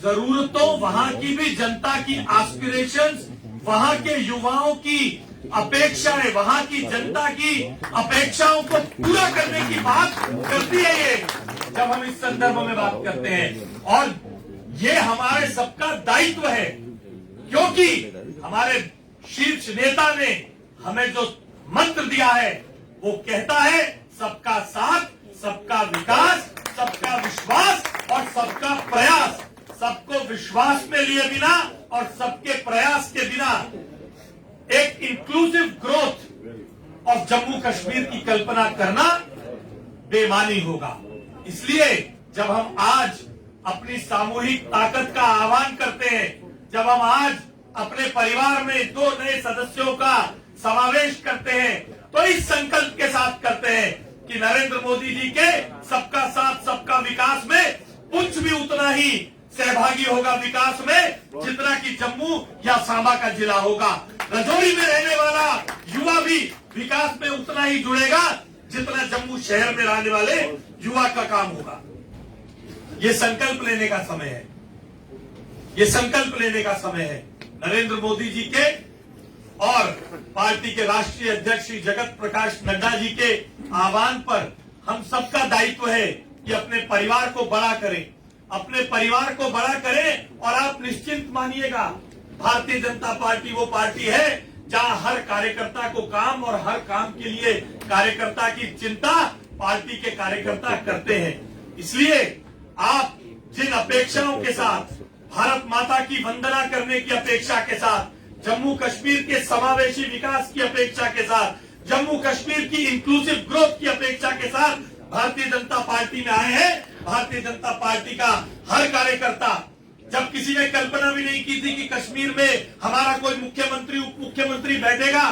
जरूरतों, वहां की भी जनता की एस्पिरेशंस, वहां के युवाओं की अपेक्षाएं, वहां की जनता की अपेक्षाओं को पूरा करने की बात करती है ये, जब हम इस संदर्भ में बात करते हैं। और ये हमारे सबका दायित्व है, क्योंकि हमारे शीर्ष नेता ने हमें जो मंत्र दिया है वो कहता है सबका साथ, सबका विकास, सबका विश्वास और सबका प्रयास। सबको विश्वास में लिए बिना और सबके प्रयास के बिना एक inclusive growth of Jammu Kashmir की कल्पना करना बेमानी होगा। इसलिए जब हम आज अपनी सामूहिक ताकत का आह्वान करते हैं, जब हम आज अपने परिवार में 2 नए सदस्यों का समावेश करते हैं, तो इस संकल्प के साथ करते हैं कि नरेंद्र मोदी जी के सबका साथ, सबका विकास में पुंछ भी उतना ही सहभागी होगा विकास में जितना कि जम्मू या सांबा का जिला होगा। राजौरी में रहने वाला युवा भी विकास में उतना ही जुड़ेगा जितना जम्मू शहर में रहने वाले युवा का काम होगा। ये संकल्प लेने का समय है, ये संकल्प लेने का समय है। नरेंद्र मोदी जी के और पार्टी के राष्ट्रीय अध्यक्ष श्री जगत प्रकाश नड्डा जी के आह्वान पर हम सबका दायित्व है कि अपने परिवार को बड़ा करें, अपने परिवार को बड़ा करें। और आप निश्चिंत मानिएगा, भारतीय जनता पार्टी वो पार्टी है जहां हर कार्यकर्ता को काम और हर काम के लिए कार्यकर्ता की चिंता पार्टी के कार्यकर्ता करते हैं। इसलिए आप जिन अपेक्षाओं के साथ, भारत माता की वंदना करने की अपेक्षा के साथ, जम्मू कश्मीर के समावेशी विकास की अपेक्षा के साथ, जम्मू कश्मीर की इंक्लूसिव ग्रोथ की अपेक्षा के साथ भारतीय जनता पार्टी में आए हैं, भारतीय जनता पार्टी का हर कार्यकर्ता, जब किसी ने कल्पना भी नहीं की थी कि कश्मीर में हमारा कोई मुख्यमंत्री, उप मुख्यमंत्री बैठेगा,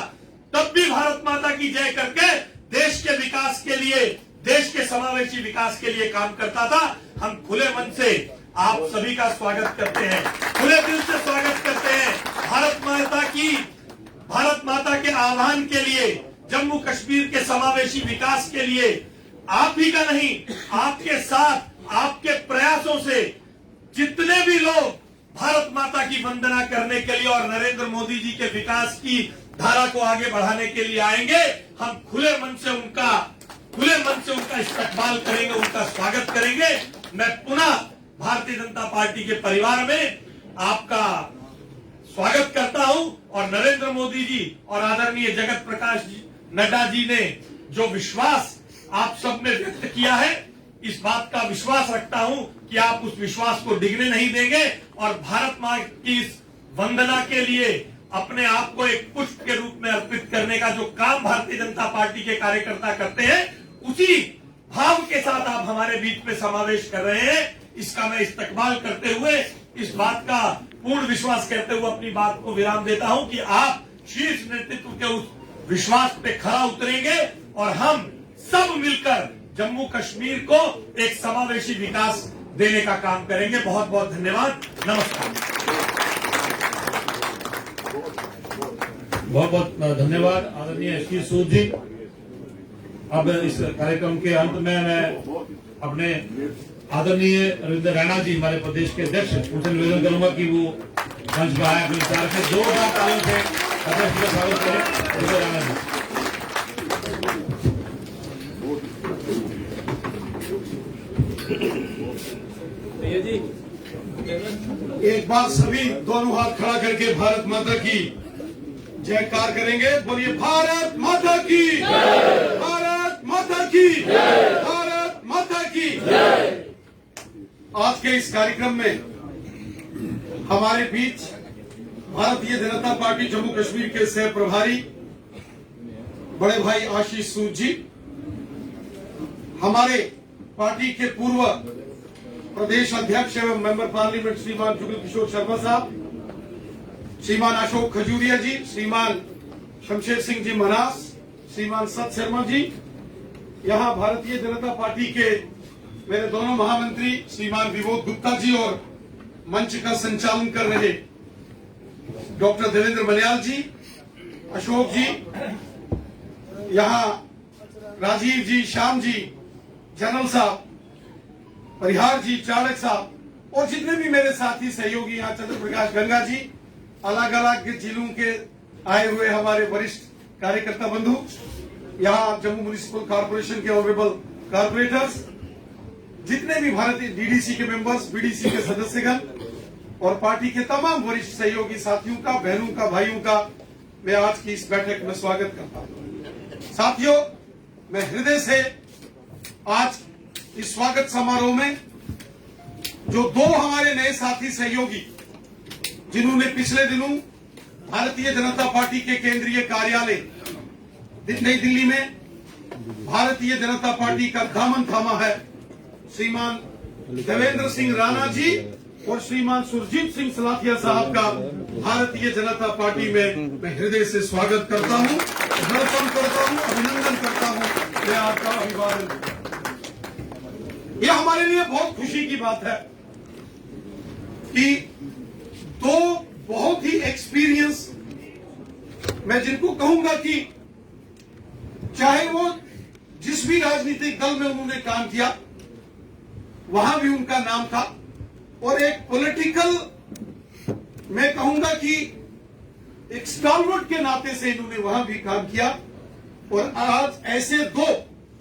तब भी भारत माता की जय करके देश के विकास के लिए, देश के समावेशी विकास के लिए काम करता था। हम खुले मन से आप सभी का स्वागत करते हैं, खुले दिल से स्वागत करते हैं। भारत माता के आह्वान के लिए, जम्मू कश्मीर के समावेशी विकास के लिए आप ही का नहीं, आपके साथ, आपके प्रयासों से जितने भी लोग भारत माता की वंदना करने के लिए और नरेंद्र मोदी जी के विकास की धारा को आगे बढ़ाने के लिए आएंगे, हम खुले मन से उनका खुले मन से उनका इस्तकबाल करेंगे, उनका स्वागत करेंगे। मैं पुनः भारतीय जनता पार्टी के परिवार में आपका स्वागत करता हूं और नरेंद्र मोदी जी और आदरणीय जगत प्रकाश नड्डा जी ने जो विश्वास आप सब में व्यक्त किया है, इस बात का विश्वास रखता हूं कि आप उस विश्वास को डिगने नहीं देंगे और भारत मां की इस वंदना के लिए अपने आप को एक पुष्प के रूप में अर्पित करने का जो काम भारतीय जनता पार्टी के कार्यकर्ता करते हैं, उसी भाव के साथ आप हमारे बीच में समावेश कर रहे हैं। इसका मैं इस्तकबाल करते हुए, इस बात का पूर्ण विश्वास करते हुए अपनी बात को विराम देता हूं कि आप शीर्ष नेतृत्व के उस विश्वास पे खरा उतरेंगे और हम सब मिलकर जम्मू कश्मीर को एक समावेशी विकास देने का काम करेंगे। बहुत बहुत धन्यवाद। नमस्कार। बहुत बहुत धन्यवाद आदरणीय श्री सूद जी। अब इस कार्यक्रम के अंत में मैं अपने आदरणीय रविंद्र रैना जी, हमारे प्रदेश के अध्यक्ष, उनसे निवेदन करूंगा कि वो मंच पर आए, अपने विचार से जोरदार तालियों से अध्यक्ष का स्वागत करें। रविंद्र रैना जी। एक बार सभी दोनों हाथ खड़ा करके भारत माता की जयकार करेंगे। बोलिए भारत माता की, भारत माता की, भारत माता की। आज के इस कार्यक्रम में हमारे बीच भारतीय जनता पार्टी जम्मू कश्मीर के सह प्रभारी बड़े भाई आशीष सूद जी, हमारे पार्टी के पूर्व प्रदेश अध्यक्ष एवं मेंबर पार्लियामेंट श्रीमान जुगल किशोर शर्मा साहब, श्रीमान अशोक खजूरिया जी, श्रीमान शमशेर सिंह जी मनास, श्रीमान सत शर्मा जी, यहाँ भारतीय जनता पार्टी के मेरे दोनों महामंत्री श्रीमान विबोध गुप्ता जी और मंच का संचालन कर रहे डॉक्टर देवेंद्र मन्याल जी, अशोक जी, यहाँ राजीव जी, श्याम जी, जनरल साहब, परिहार जी, चाणक साहब और जितने भी मेरे साथी सहयोगी, यहाँ चंद्र प्रकाश गंगा जी, अलग अलग जिलों के आए हुए हमारे वरिष्ठ कार्यकर्ता बंधु, यहाँ जम्मू म्युनिसिपल कॉर्पोरेशन के ऑनरेबल कॉर्पोरेटर्स, जितने भी भारतीय डीडीसी के मेंबर्स, बीडीसी के सदस्यगण और पार्टी के तमाम वरिष्ठ सहयोगी साथियों का, बहनों का, भाइयों का मैं आज की इस बैठक में स्वागत करता हूं। साथियों, मैं हृदय से आज इस स्वागत समारोह में जो दो हमारे नए साथी सहयोगी जिन्होंने पिछले दिनों भारतीय जनता पार्टी के केंद्रीय कार्यालय नई दिल्ली में भारतीय जनता पार्टी का दामन थामा है, श्रीमान देवेंद्र सिंह राणा जी और श्रीमान सुरजीत सिंह सलाथिया साहब का भारतीय जनता पार्टी में मैं हृदय से स्वागत करता हूं, समर्पण करता हूं, अभिनंदन करता हूं। मैं आपका अभिवादन। यह हमारे लिए बहुत खुशी की बात है कि दो बहुत ही एक्सपीरियंस, मैं जिनको कहूंगा कि चाहे वो जिस भी राजनीतिक दल में उन्होंने काम किया वहां भी उनका नाम था, और एक पॉलिटिकल, मैं कहूंगा कि एक स्टॉलवर्ट के नाते से इन्होंने वहां भी काम किया, और आज ऐसे दो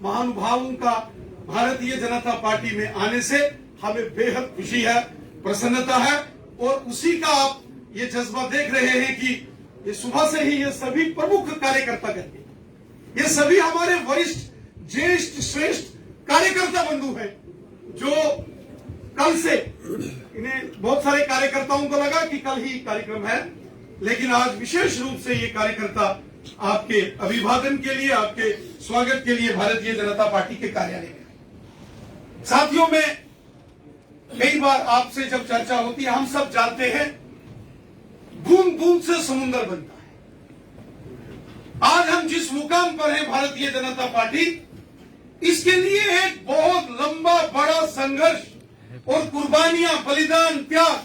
महानुभावों का भारतीय जनता पार्टी में आने से हमें बेहद खुशी है, प्रसन्नता है, और उसी का आप ये जज्बा देख रहे हैं कि ये सुबह से ही ये सभी प्रमुख कार्यकर्ता करते, ये सभी हमारे वरिष्ठ, ज्येष्ठ, श्रेष्ठ कार्यकर्ता बंधु हैं, जो कल से, इन्हें बहुत सारे कार्यकर्ताओं को लगा कि कल ही कार्यक्रम है, लेकिन आज विशेष रूप से ये कार्यकर्ता आपके अभिवादन के लिए, आपके स्वागत के लिए भारतीय जनता पार्टी के कार्यालय में। साथियों, में कई बार आपसे जब चर्चा होती है, हम सब जानते हैं बूंद बूंद से समुद्र बनता है। आज हम जिस मुकाम पर हैं भारतीय जनता पार्टी, इसके लिए एक बहुत लंबा बड़ा संघर्ष और कुर्बानियां, बलिदान, त्याग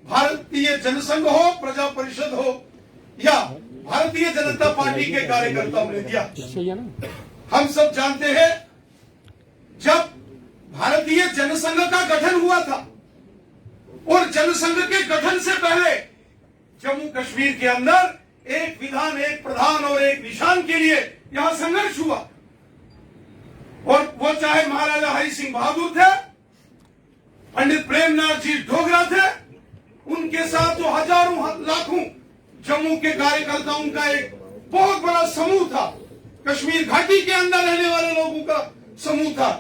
भारतीय जनसंघ हो, प्रजा परिषद हो या भारतीय जनता पार्टी के कार्यकर्ताओं ने दिया। हम सब जानते हैं जब भारतीय जनसंघ का गठन हुआ था, और जनसंघ के गठन से पहले जम्मू कश्मीर के अंदर एक विधान, एक प्रधान और एक निशान के लिए यहां संघर्ष हुआ। और वो चाहे महाराजा हरि सिंह बहादुर थे, पंडित प्रेमनाथ जी डोगरा थे, उनके साथ जो हजारों लाखों जम्मू के कार्यकर्ताओं का एक बहुत बड़ा समूह था, कश्मीर घाटी के अंदर रहने वाले लोगों का समूह था।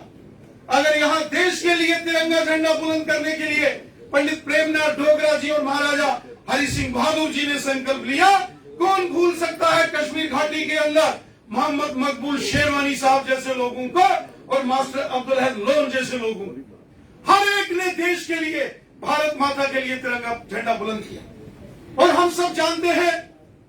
अगर यहाँ देश के लिए तिरंगा झंडा बुलंद करने के लिए पंडित प्रेमनाथ डोगरा जी और महाराजा हरि सिंह बहादुर जी ने संकल्प लिया, कौन भूल सकता है कश्मीर घाटी के अंदर मोहम्मद मकबूल शेरवानी साहब जैसे लोगों को और मास्टर अब्दुल हक लोन जैसे लोगों को। हर एक ने देश के लिए, भारत माता के लिए तिरंगा झंडा बुलंद किया। और हम सब जानते हैं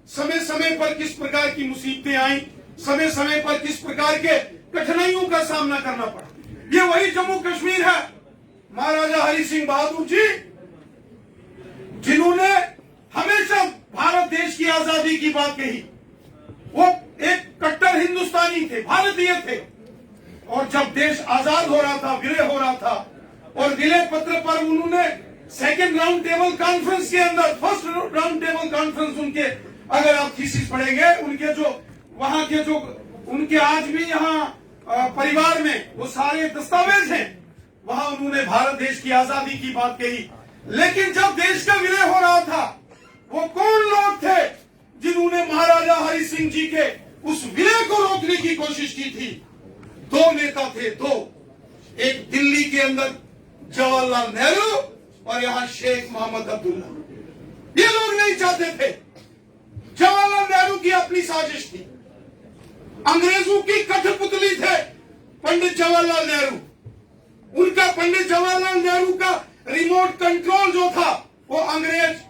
समय समय पर किस प्रकार की मुसीबतें आई, समय समय पर किस प्रकार के कठिनाइयों का सामना करना पड़ा। ये वही जम्मू कश्मीर है, महाराजा हरि सिंह बहादुर जी जिन्होंने हमेशा भारत देश की आजादी की बात कही। वो एक कट्टर हिंदुस्तानी थे, भारतीय थे। और जब देश आजाद हो रहा था, विलय हो रहा था, और विलय पत्र पर उन्होंने सेकेंड राउंड टेबल कॉन्फ्रेंस के अंदर, फर्स्ट राउंड टेबल कॉन्फ्रेंस उनके, अगर आप थीसिस पढ़ेंगे, उनके जो वहां के जो उनके आज भी यहाँ परिवार में वो सारे दस्तावेज हैं, वहां उन्होंने भारत देश की आजादी की बात कही। लेकिन जब देश का विलय हो रहा था, वो कौन लोग थे जिन्होंने महाराजा हरि सिंह जी के उस विलय को रोकने की कोशिश की थी? दो नेता थे, दो। एक दिल्ली के अंदर जवाहरलाल नेहरू और यहाँ शेख मोहम्मद अब्दुल्ला। ये लोग नहीं चाहते थे। जवाहरलाल नेहरू की अपनी साजिश थी, अंग्रेजों की कठपुतली थे पंडित जवाहरलाल नेहरू। उनका, पंडित जवाहरलाल नेहरू का रिमोट कंट्रोल जो था वो अंग्रेज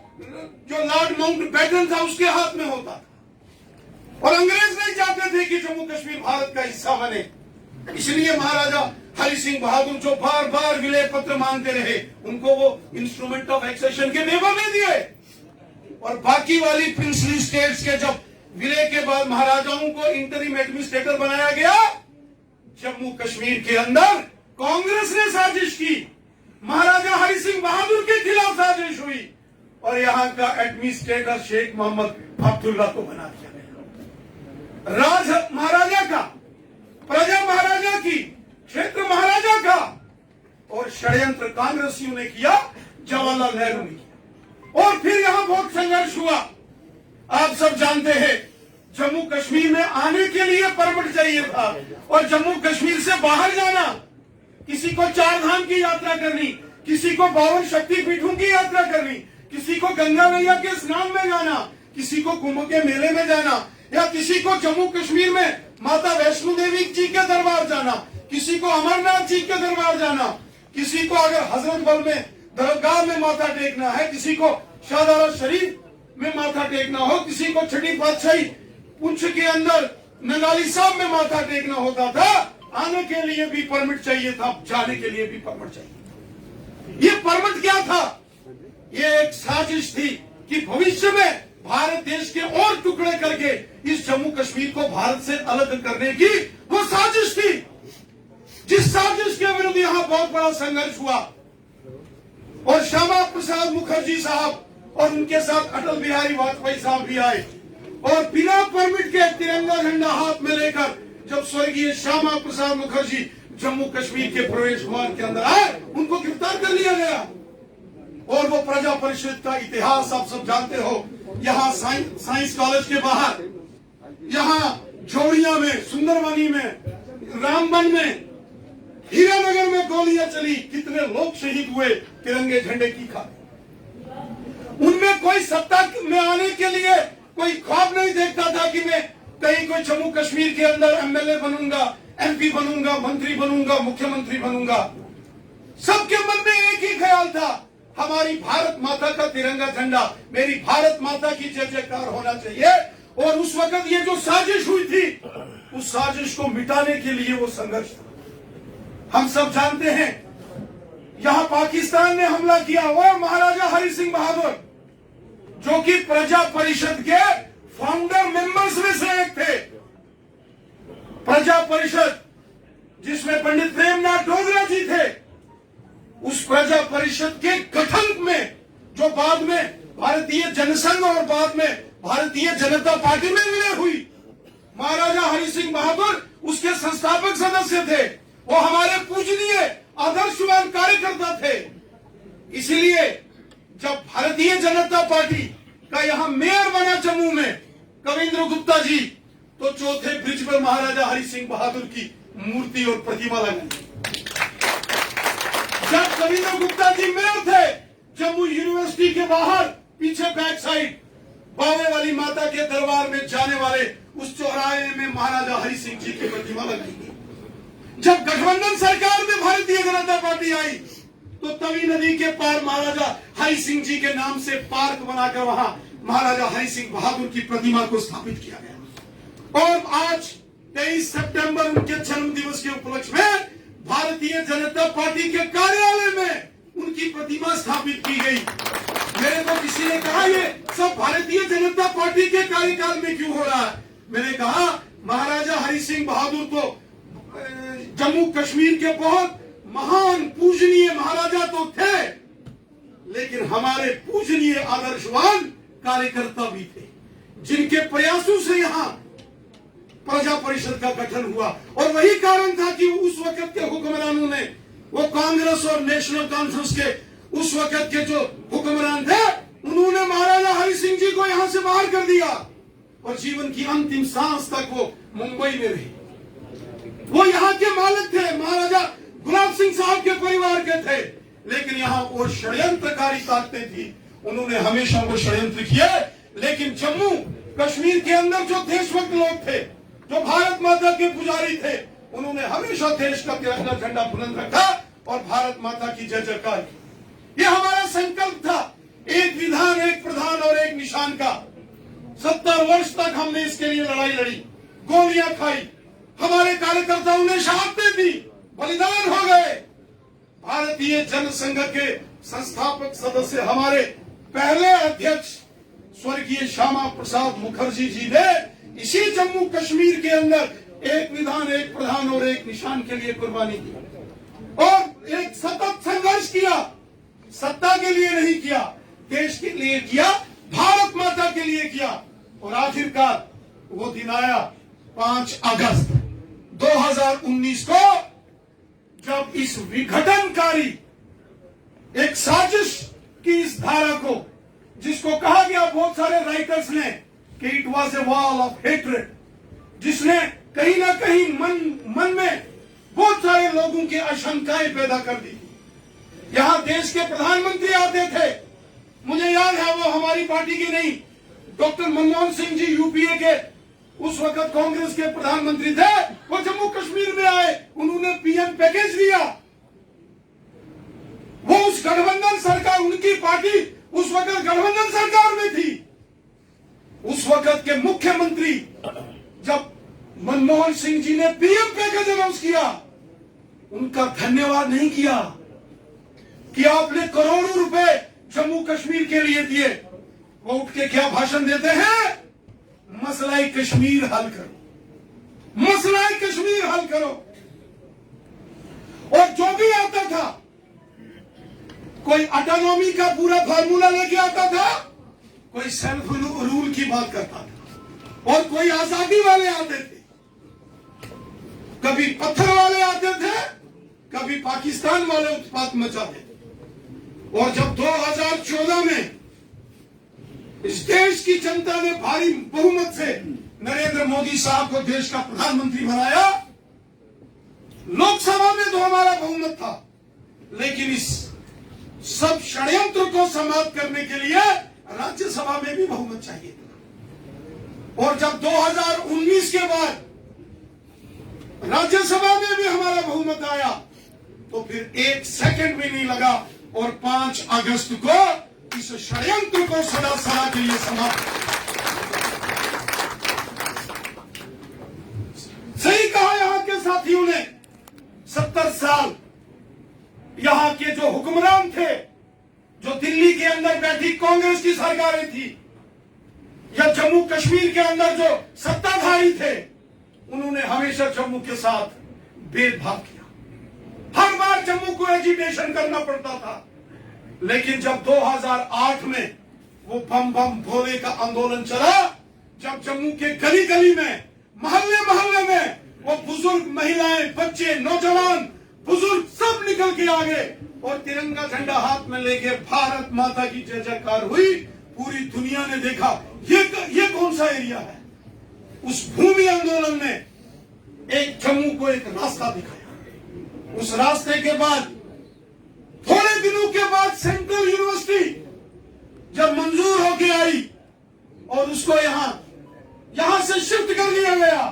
जो लॉर्ड माउंटबेटन था उसके हाथ में होता था। और अंग्रेज नहीं चाहते थे कि जम्मू कश्मीर भारत का हिस्सा बने। इसलिए महाराजा हरि सिंह बहादुर जो बार बार विलय पत्र मांगते रहे, उनको वो इंस्ट्रूमेंट ऑफ एक्सेशन के वेवर नहीं दिए। और बाकी वाली प्रिंसली स्टेट्स के जब विलय के बाद महाराजाओं को इंटरिम एडमिनिस्ट्रेटर बनाया गया, जम्मू कश्मीर के अंदर कांग्रेस ने साजिश की, महाराजा हरि सिंह बहादुर के खिलाफ साजिश हुई और यहाँ का एडमिनिस्ट्रेटर शेख मोहम्मद अब्दुल्ला को बना दिया गया। राज महाराजा का, प्रजा महाराजा की, क्षेत्र महाराजा का। और षड्यंत्र कांग्रेसियों ने किया, जवाहरलाल नेहरू ने किया। और फिर यहाँ बहुत संघर्ष हुआ। आप सब जानते हैं जम्मू कश्मीर में आने के लिए परमिट चाहिए था, और जम्मू कश्मीर से बाहर जाना, किसी को 4 धाम की यात्रा करनी, किसी को 52 शक्तिपीठों की यात्रा करनी, किसी को गंगा मैया के स्नान में जाना, किसी को कुंभ के मेले में जाना, या किसी को जम्मू कश्मीर में माता वैष्णो देवी जी के दरबार जाना, किसी को अमरनाथ जी के दरबार जाना, किसी को अगर हजरत बल में दरगाह में माथा टेकना है, किसी को शाहदरा शरीफ में माथा टेकना हो, किसी को छठी पातशाही पुंछ के अंदर नंगाली साहब में माथा टेकना होता था। आने के लिए भी परमिट चाहिए था, जाने के लिए भी परमिट चाहिए। ये परमिट क्या था? ये एक साजिश थी कि भविष्य में भारत देश के और टुकड़े करके इस जम्मू कश्मीर को भारत से अलग करने की वो साजिश थी, जिस साजिश के विरुद्ध यहाँ बहुत बड़ा संघर्ष हुआ। और श्यामा प्रसाद मुखर्जी साहब और उनके साथ अटल बिहारी वाजपेयी साहब भी आए, और बिना परमिट के तिरंगा झंडा हाथ में लेकर जब स्वर्गीय श्यामा प्रसाद मुखर्जी जम्मू कश्मीर के प्रवेश द्वार के अंदर आए, उनको गिरफ्तार कर लिया गया। और वो प्रजा परिषद का इतिहास आप सब जानते हो। यहाँ साइंस कॉलेज के बाहर, यहाँ जोड़िया में, सुंदरबनी में, रामबन में, हीरानगर में गोलियां चली, कितने लोग शहीद हुए तिरंगे झंडे की खातिर। उनमें कोई सत्ता में आने के लिए कोई ख्वाब नहीं देखता था कि मैं कहीं कोई जम्मू कश्मीर के अंदर एमएलए बनूंगा, एमपी बनूंगा, मंत्री बनूंगा, मुख्यमंत्री बनूंगा। सबके मन में एक ही ख्याल था, हमारी भारत माता का तिरंगा झंडा, मेरी भारत माता की जय जयकार होना चाहिए। और उस वक्त ये जो साजिश हुई थी, उस साजिश को मिटाने के लिए वो संघर्ष था। हम सब जानते हैं यहां पाकिस्तान ने हमला किया, और महाराजा हरि सिंह बहादुर जो कि प्रजा परिषद के फाउंडर मेंबर्स में से एक थे। प्रजा परिषद जिसमें पंडित प्रेमनाथ डोगरा जी थे, उस प्रजा परिषद के गठन में जो बाद में भारतीय जनसंघ और बाद में भारतीय जनता पार्टी में विलय हुई, महाराजा हरि सिंह बहादुर उसके उसके संस्थापक सदस्य थे, वो हमारे पूजनीय आदर्शवान कार्यकर्ता थे। इसलिए जब भारतीय जनता पार्टी का यहां मेयर बना जम्मू में कविंद्र गुप्ता जी, तो चौथे ब्रिज पर महाराजा हरि सिंह बहादुर की मूर्ति और प्रतिमा लगाई। जब कविंद्र गुप्ता जी मेयर थे, जम्मू यूनिवर्सिटी के बाहर पीछे बैक साइड बावे वाली माता के दरबार में जाने वाले उस चौराहे में महाराजा हरि सिंह जी की प्रतिमा लगाई गई। जब गठबंधन सरकार में भारतीय जनता पार्टी आई, तो तवी नदी के पार महाराजा हरि सिंह जी के नाम से पार्क बनाकर वहां महाराजा हरि सिंह बहादुर की प्रतिमा को स्थापित किया गया। और आज 23 सितंबर उनके जन्म दिवस के उपलक्ष्य में भारतीय जनता पार्टी के कार्यालय में उनकी प्रतिमा स्थापित की गई। मेरे को किसी ने कहा ये सब भारतीय जनता पार्टी के कार्यकाल में क्यों हो रहा है? मैंने कहा महाराजा हरि सिंह बहादुर तो जम्मू कश्मीर के बहुत महान पूजनीय महाराजा तो थे, लेकिन हमारे पूजनीय आदर्शवान कार्यकर्ता भी थे, जिनके प्रयासों से यहाँ प्रजा परिषद का गठन हुआ। और वही कारण था कि उस वक्त के हुक्मरानों ने, वो कांग्रेस और नेशनल कॉन्फ्रेंस के उस वक्त के जो हुक्मरान थे, उन्होंने महाराजा हरि सिंह जी को यहां से बाहर कर दिया और जीवन की अंतिम सांस तक वो मुंबई में रहे। वो यहाँ के मालिक थे, महाराजा गुलाब सिंह साहब के परिवार के थे, लेकिन यहाँ वो षड्यंत्रकारी ताकतें थी, उन्होंने हमेशा वो षड्यंत्र किया। लेकिन जम्मू कश्मीर के अंदर जो देशभक्त लोग थे, जो भारत माता के पुजारी थे, उन्होंने हमेशा देश का तिरंगा झंडा बुलंद रखा और भारत माता की जय जयकार की। ये हमारा संकल्प था, एक विधान, एक प्रधान और एक निशान का। 70 वर्ष तक हमने इसके लिए लड़ाई लड़ी, गोलियां खाई, हमारे कार्यकर्ताओं ने शहादतें दी, बलिदान हो गए। भारतीय जनसंघ के संस्थापक सदस्य हमारे पहले अध्यक्ष स्वर्गीय श्यामा प्रसाद मुखर्जी जी ने इसी जम्मू कश्मीर के अंदर एक विधान, एक प्रधान और एक निशान के लिए कुर्बानी दी और एक सतत संघर्ष किया। सत्ता के लिए नहीं किया, देश के लिए किया, भारत माता के लिए किया। और आखिरकार वो दिन आया 5 अगस्त 2019 को, जब इस विघटनकारी एक साजिश की इस धारा को, जिसको कहा गया बहुत सारे राइटर्स ने कि it was a wall of hatred, जिसने कहीं ना कहीं मन में बहुत सारे लोगों की आशंकाएं पैदा कर दी। यहां देश के प्रधानमंत्री आते थे, मुझे याद है वो हमारी पार्टी के नहीं, डॉक्टर मनमोहन सिंह जी यूपीए के उस वक्त कांग्रेस के प्रधानमंत्री थे, वो जम्मू कश्मीर में आए, उन्होंने पीएम पैकेज दिया। वो उस गठबंधन सरकार, उनकी पार्टी उस वक्त गठबंधन सरकार में थी। उस वक्त के मुख्यमंत्री जब मनमोहन सिंह जी ने पीएम पैकेज अनाउंस किया, उनका धन्यवाद नहीं किया कि आपने करोड़ों रुपए जम्मू कश्मीर के लिए दिए। वो उठ के क्या भाषण देते हैं? मसला कश्मीर हल करो, मसला कश्मीर हल करो। और जो भी आता था, कोई ऑटोनॉमी का पूरा फार्मूला लेके आता था, कोई सेल्फ रूल की बात करता था, और कोई आजादी वाले आते थे, कभी पत्थर वाले आते थे, कभी पाकिस्तान वाले उत्पात मचाते थे। और जब 2014 में इस देश की जनता ने भारी बहुमत से नरेंद्र मोदी साहब को देश का प्रधानमंत्री बनाया, लोकसभा में तो हमारा बहुमत था, लेकिन इस सब षड्यंत्र को समाप्त करने के लिए राज्यसभा में भी बहुमत चाहिए था। और जब 2019 के बाद राज्यसभा में भी हमारा बहुमत आया, तो फिर 1 सेकंड भी नहीं लगा और 5 अगस्त को इस षड्यंत्र को सदा सदा के लिए समाप्त। सही कहा यहां के साथियों ने, 70 साल यहां के जो हुक्मरान थे, जो दिल्ली के अंदर बैठी कांग्रेस की सरकारें थी, या जम्मू कश्मीर के अंदर जो सत्ताधारी थे, उन्होंने हमेशा जम्मू के साथ भेदभाव किया। हर बार जम्मू को एजिटेशन करना पड़ता था। लेकिन जब 2008 में वो बम बम भोले का आंदोलन चला, जब जम्मू के गली गली में, मोहल्ले मोहल्ले में वो बुजुर्ग बुजुर्ग, महिलाएं, बच्चे, नौजवान, बुजुर्ग सब निकल के आ गए और तिरंगा झंडा हाथ में लेके भारत माता की जय जयकार हुई। पूरी दुनिया ने देखा ये कौन सा एरिया है। उस भूमि आंदोलन ने एक जम्मू को एक रास्ता दिखाया। उस रास्ते के बाद थोड़े दिनों के बाद सेंट्रल यूनिवर्सिटी जब मंजूर होके आई और उसको यहां से शिफ्ट कर दिया गया,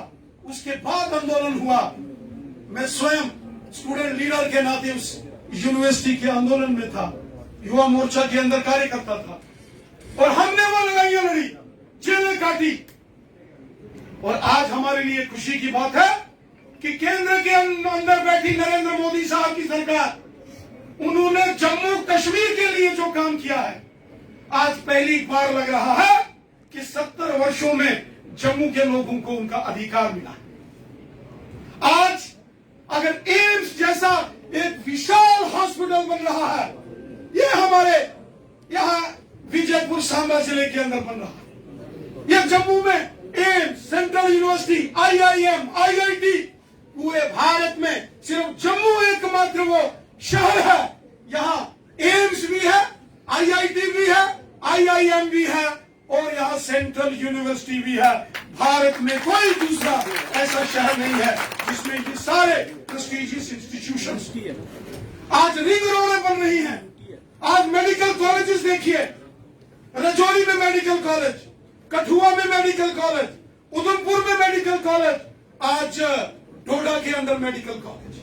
उसके बाद आंदोलन हुआ। मैं स्वयं स्टूडेंट लीडर के नाते उस यूनिवर्सिटी के आंदोलन में था, युवा मोर्चा के अंदर कार्य करता था और हमने वो लड़ाइयां लड़ी, जेलें काटी। और आज हमारे लिए खुशी की बात है कि केंद्र के अंदर बैठी नरेंद्र मोदी साहब की सरकार, उन्होंने जम्मू कश्मीर के लिए जो काम किया है, आज पहली बार लग रहा है कि 70 वर्षों में जम्मू के लोगों को उनका अधिकार मिला। आज अगर एम्स जैसा एक विशाल हॉस्पिटल बन रहा है, ये हमारे यहां विजयपुर सांबा जिले के अंदर बन रहा है। ये जम्मू में AIIMS, central university, IIM, IIT, पूरे भारत में सिर्फ जम्मू एकमात्र वो शहर है, यहां एम्स भी है, IIT भी है, IIM भी है और यहां सेंट्रल यूनिवर्सिटी भी है। भारत में कोई दूसरा ऐसा शहर नहीं है जिसमें ये सारे प्रेस्टीजियस इंस्टीट्यूशंस की है। आज रिंग रोडें बन रही हैं, आज मेडिकल कॉलेजेस देखिए, रजौरी में मेडिकल कॉलेज, कठुआ में मेडिकल कॉलेज, उधमपुर में मेडिकल कॉलेज, आज डोडा के अंदर मेडिकल कॉलेज।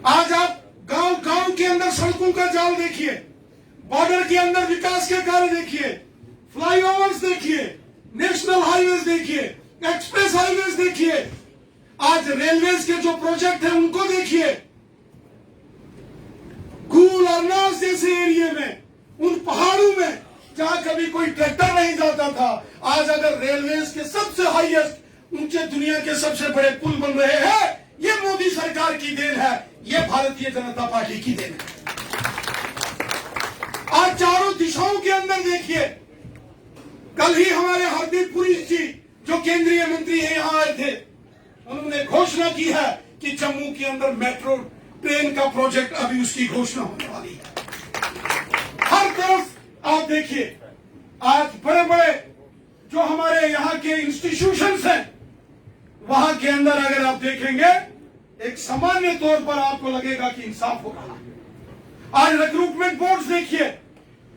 आज आप गांव गांव के अंदर सड़कों का जाल देखिए, बॉर्डर के अंदर विकास के कार्य देखिए, फ्लाईओवर्स देखिए, नेशनल हाईवेज देखिए, एक्सप्रेस हाईवेज देखिए, आज रेलवेज के जो प्रोजेक्ट हैं उनको देखिए। कूल और नास जैसे एरिया में, उन पहाड़ों में जहां कभी कोई ट्रैक्टर नहीं जाता था, आज अगर रेलवेज के सबसे हाईएस्ट, ऊंचे दुनिया के सबसे बड़े पुल बन रहे हैं, ये मोदी सरकार की देन है, ये भारतीय जनता पार्टी की देन है। आज चारों दिशाओं के अंदर देखिए, कल ही हमारे हरदीप पुरी जी जो केंद्रीय मंत्री है यहां आए थे, उन्होंने घोषणा की है कि जम्मू के अंदर मेट्रो ट्रेन का प्रोजेक्ट अभी उसकी घोषणा होने वाली है। हर तरफ आप देखिए, आज बड़े बड़े जो हमारे यहाँ के इंस्टीट्यूशंस हैं, वहां के अंदर अगर आप देखेंगे, एक सामान्य तौर पर आपको लगेगा कि इंसाफ हो रहा है। आज रिक्रूटमेंट बोर्ड्स देखिए,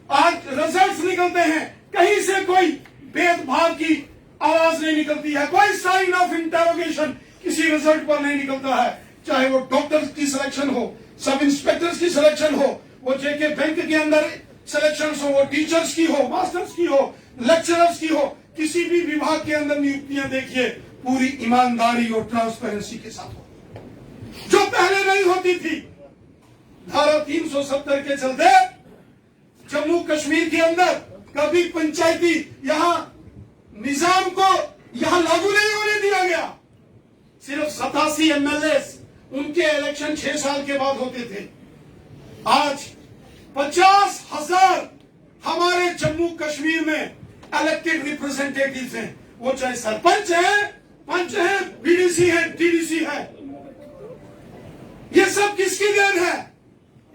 आज रिजल्ट्स निकलते हैं, कहीं से कोई भेदभाव की आवाज नहीं निकलती है, कोई साइन ऑफ इंटरोगेशन किसी रिजल्ट पर नहीं निकलता है। चाहे वो डॉक्टर्स की सिलेक्शन हो, सब इंस्पेक्टर्स की सिलेक्शन हो, वो जेके बैंक के अंदर सिलेक्शन हो, वो टीचर्स की हो, मास्टर्स की हो, लेक्चरर्स की हो, किसी भी विभाग के अंदर नियुक्तियां देखिए पूरी ईमानदारी और ट्रांसपेरेंसी के साथ हो, जो पहले नहीं होती थी। धारा 370 के चलते जम्मू कश्मीर के अंदर कभी पंचायती यहां निजाम को यहां लागू नहीं होने दिया गया। सिर्फ 87 MLA उनके इलेक्शन 6 साल के बाद होते थे। आज 50,000 हमारे जम्मू कश्मीर में इलेक्टेड रिप्रेजेंटेटिव्स हैं, वो चाहे सरपंच है, पंच है, BDC है, TDC है। ये सब किसकी देन है?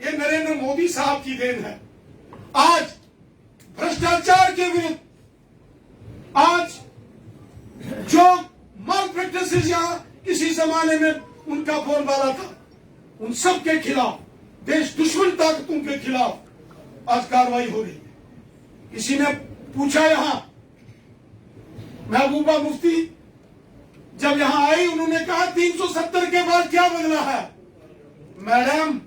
ये नरेंद्र मोदी साहब की देन है। आज भ्रष्टाचार के विरुद्ध, आज जो माल प्रैक्टिसेस यहां किसी जमाने में उनका बोलबाला था, उन सब के खिलाफ, देश दुश्मन ताकतों के खिलाफ आज कार्रवाई हो रही है। किसी ने पूछा यहां, महबूबा मुफ्ती जब यहां आई, उन्होंने कहा 370 के बाद क्या बदला है? मैडम,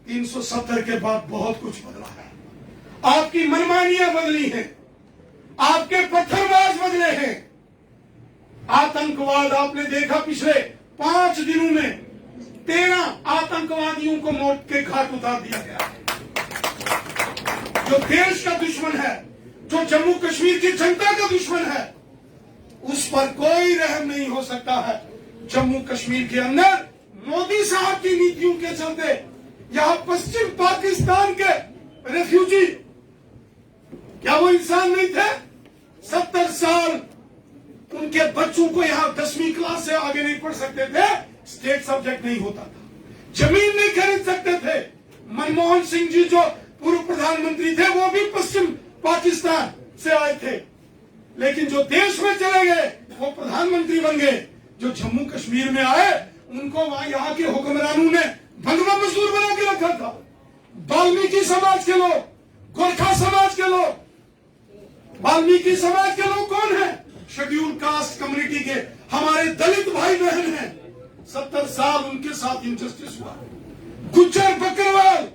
370 के बाद बहुत कुछ बदला है। आपकी मनमानियां बदली हैं, आपके पत्थरबाज बदले हैं। आतंकवाद आपने देखा, पिछले 5 दिनों में 13 आतंकवादियों को मौत के घाट उतार दिया गया है। जो देश का दुश्मन है, जो जम्मू कश्मीर की जनता का दुश्मन है, उस पर कोई रहम नहीं हो सकता है। जम्मू कश्मीर के अंदर मोदी साहब की नीतियों के चलते यहां पश्चिम पाकिस्तान के रेफ्यूजी, क्या वो इंसान नहीं थे? 70 साल उनके बच्चों को यहाँ 10वीं क्लास से आगे नहीं पढ़ सकते थे, स्टेट सब्जेक्ट नहीं होता था, जमीन नहीं खरीद सकते थे। मनमोहन सिंह जी जो पूर्व प्रधानमंत्री थे वो भी पश्चिम पाकिस्तान से आए थे, लेकिन जो देश में चले गए वो प्रधानमंत्री बन गए। जो जम्मू कश्मीर में आए उनको वहां यहाँ के हुक्मरानों ने भगवा मजदूर बना के रखा था। वाल्मीकि समाज के लोग, गोरखा समाज के लोग, वाल्मीकि समाज के लोग कौन है? शेड्यूल कास्ट कम्युनिटी के हमारे दलित भाई बहन हैं। 70 साल उनके साथ इनजस्टिस हुआ। गुज्जर बकरवाल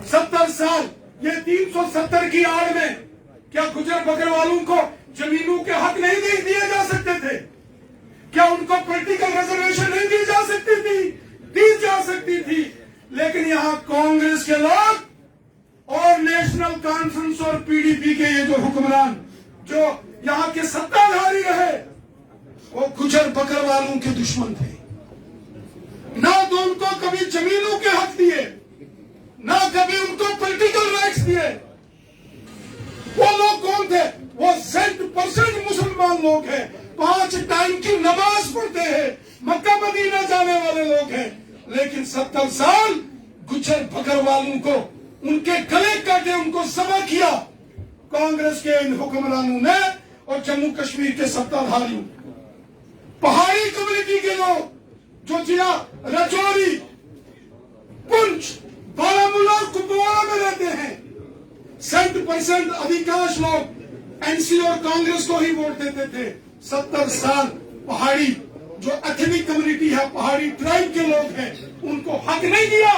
70 साल, ये 370 की आड़ में क्या गुज्जर बकरवालों को जमीनों के हक नहीं दिए जा सकते थे? क्या उनको पॉलिटिकल रिजर्वेशन नहीं दी जा सकती थी? दी जा सकती थी, लेकिन यहाँ कांग्रेस के लोग और नेशनल कॉन्फ्रेंस और पीडीपी के ये जो हुक्मरान जो यहाँ के सत्ताधारी रहे वो गुज्जर बकरवालों के दुश्मन थे। ना तो उनको कभी जमीनों के हक दिए, ना कभी उनको पॉलिटिकल राइट्स दिए। वो लोग कौन थे? वो 100% मुसलमान लोग हैं, 5 टाइम की नमाज पढ़ते हैं, मक्का मदीना जाने वाले लोग हैं, लेकिन 70 साल गुज्जर बकरवालों को उनके गले काटे, उनको समा किया कांग्रेस के इन हुक्मरानों ने और जम्मू कश्मीर के सत्ताधारियों। पहाड़ी कम्युनिटी के लोग जो जिला राजौरी, पुंछ, बारामूला और कुपवाड़ा में रहते हैं, 100% अधिकांश लोग एनसी और कांग्रेस को ही वोट देते थे। 70 साल पहाड़ी जो एथनिक कम्युनिटी है, पहाड़ी ट्राइब के लोग हैं, उनको हक नहीं दिया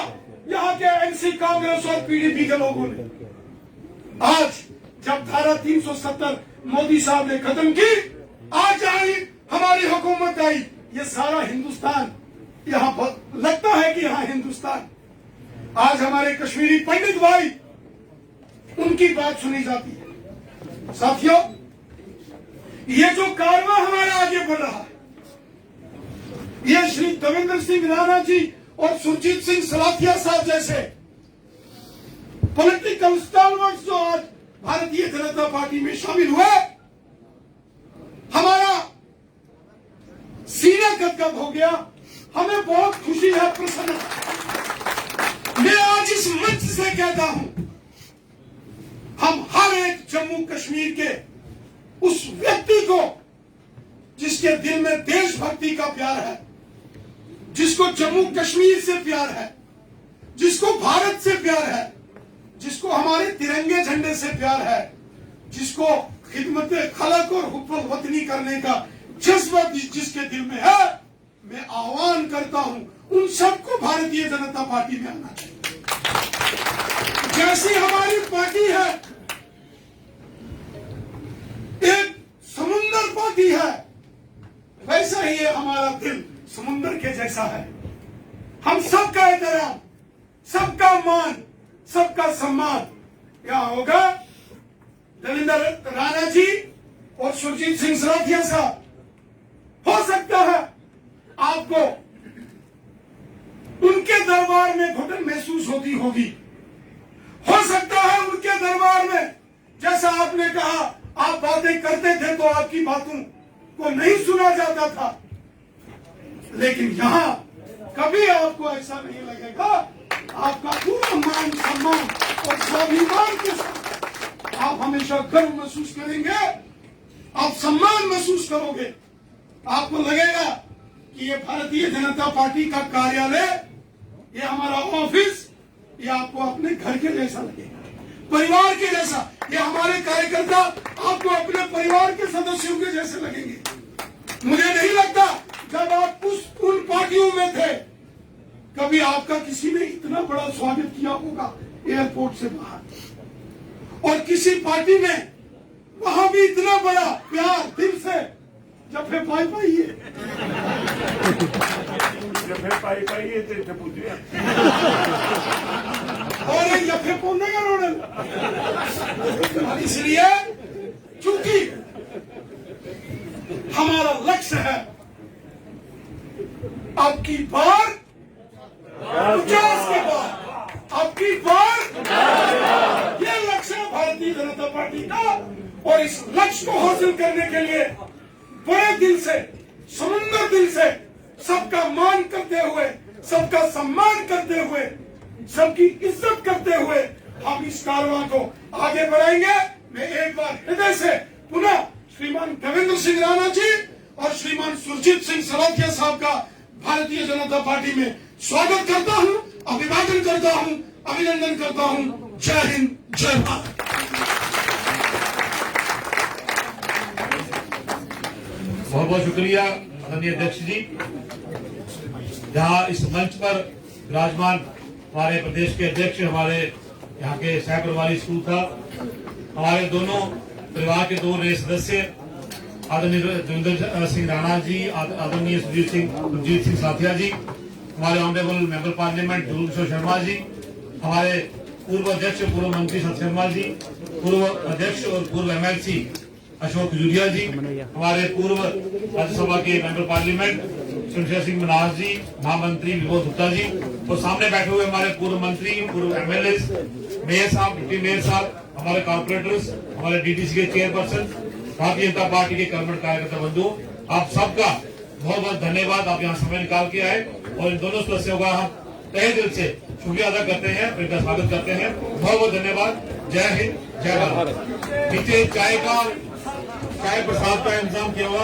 यहाँ के एनसी, कांग्रेस और पीडीपी के लोगों ने। आज जब धारा 370 मोदी साहब ने खत्म की, आज आई हमारी हुकूमत आई, ये सारा हिंदुस्तान यहाँ लगता है कि यहाँ हिंदुस्तान। आज हमारे कश्मीरी पंडित भाई, उनकी बात सुनी जाती है। साथियों, ये जो कारवां हमारा आगे बढ़ रहा है, ये श्री देवेंद्र सिंह राणा जी और सुरजीत सिंह सलाथिया साहब जैसे पॉलिटिकल स्टारवर्ड्स जो आज भारतीय जनता पार्टी में शामिल हुए, हमारा सीना गदगद हो गया। हमें बहुत खुशी है, प्रसन्नता। मैं आज इस मंच से कहता हूं, हम हर एक जम्मू कश्मीर के उस व्यक्ति को जिसके दिल में देशभक्ति का प्यार है, जिसको जम्मू कश्मीर से प्यार है, जिसको भारत से प्यार है, जिसको हमारे तिरंगे झंडे से प्यार है, जिसको खिदमत खलक और हुब्बुल वतनी करने का जज्बा जिसके दिल में है, मैं आह्वान करता हूं उन सबको भारतीय जनता पार्टी में आना चाहिए। जैसी हमारी पार्टी है, एक समुंदर पार्टी है, वैसा ही ये हमारा दिल समुंदर के जैसा है। हम सबका एहतराम, सबका मान, सबका सम्मान यहाँ होगा। देवेंद्र राणा जी और सुरजीत सिंह सलाथिया साहब, हो सकता है आपको उनके दरबार में घुटन महसूस होती होगी, हो सकता है उनके दरबार में जैसा आपने कहा आप बातें करते थे तो आपकी बातों को नहीं सुना जाता था, लेकिन यहां कभी आपको ऐसा नहीं लगेगा। आपका पूरा मान सम्मान और स्वाभिमान के साथ आप हमेशा गर्व महसूस करेंगे, आप सम्मान महसूस करोगे। आपको लगेगा कि ये भारतीय जनता पार्टी का कार्यालय, ये हमारा ऑफिस, ये आपको अपने घर के जैसा लगेगा, परिवार के जैसा। ये हमारे कार्यकर्ता आपको अपने परिवार के सदस्यों के जैसे लगेंगे। मुझे नहीं लगता जब आप उन पार्टियों में थे कभी आपका किसी ने इतना बड़ा स्वागत किया होगा एयरपोर्ट से बाहर, और किसी पार्टी में वहां भी इतना बड़ा प्यार दिल से जफे पाई पाइए और ये जफे पौने का रोडल। इसलिए चूंकि हमारा लक्ष्य है अब की बार 50 के बाद, अब की बार ये लक्ष्य है भारतीय जनता पार्टी का, और इस लक्ष्य को हासिल करने के लिए बड़े दिल से, समुद्र दिल से सबका मान करते हुए, सबका सम्मान करते हुए, सबकी इज्जत करते हुए हम इस कारवां को आगे बढ़ाएंगे। मैं एक बार हृदय से पुनः श्रीमान देवेंद्र सिंह राणा जी और श्रीमान सुरजीत सिंह सराथिया साहब का भारतीय जनता पार्टी में स्वागत करता हूं, अभिवादन करता हूं, अभिनंदन करता हूं। जय हिंद, जय भारत। बहुत बहुत शुक्रिया आदरणीय अध्यक्ष जी। जहां इस मंच पर विराजमान हमारे प्रदेश के अध्यक्ष, हमारे यहाँ के सह प्रभारी स्कूल था, हमारे दोनों परिवार के दो नए सदस्य आदरणीय देवेंद्र सिंह राणा जी, आदरणीय सुरजीत सिंह साथिया जी, हमारे ऑनरेबल मेंबर पार्लियामेंट ध्रुव किशोर शर्मा जी, हमारे पूर्व अध्यक्ष पूर्व मंत्री सत शर्मा जी, पूर्व अध्यक्ष और पूर्व MLC अशोक खजूरिया जी, हमारे पूर्व राज्यसभा के मेंबर पार्लियामेंट शमशेर सिंह मनाज जी, महामंत्री विभोद गुप्ता जी, और सामने बैठे हुए हमारे पूर्व मंत्री, पूर्व MLA, मेयर साहब, डिप्टी मेयर साहब, हमारे कॉर्पोरेटर्स, हमारे DTC के चेयरपर्सन, भारतीय जनता पार्टी के कर्मठ कार्यकर्ता बंधुओं, आप सबका बहुत बहुत धन्यवाद। आप यहाँ समय निकाल के आए और इन दोनों सदस्यों का हम तहे दिल से शुक्रिया अदा करते हैं, इनका स्वागत करते हैं। बहुत बहुत धन्यवाद। जय हिंद, जय भारत। नीचे चाय प्रसाद का इंतजाम किया हुआ।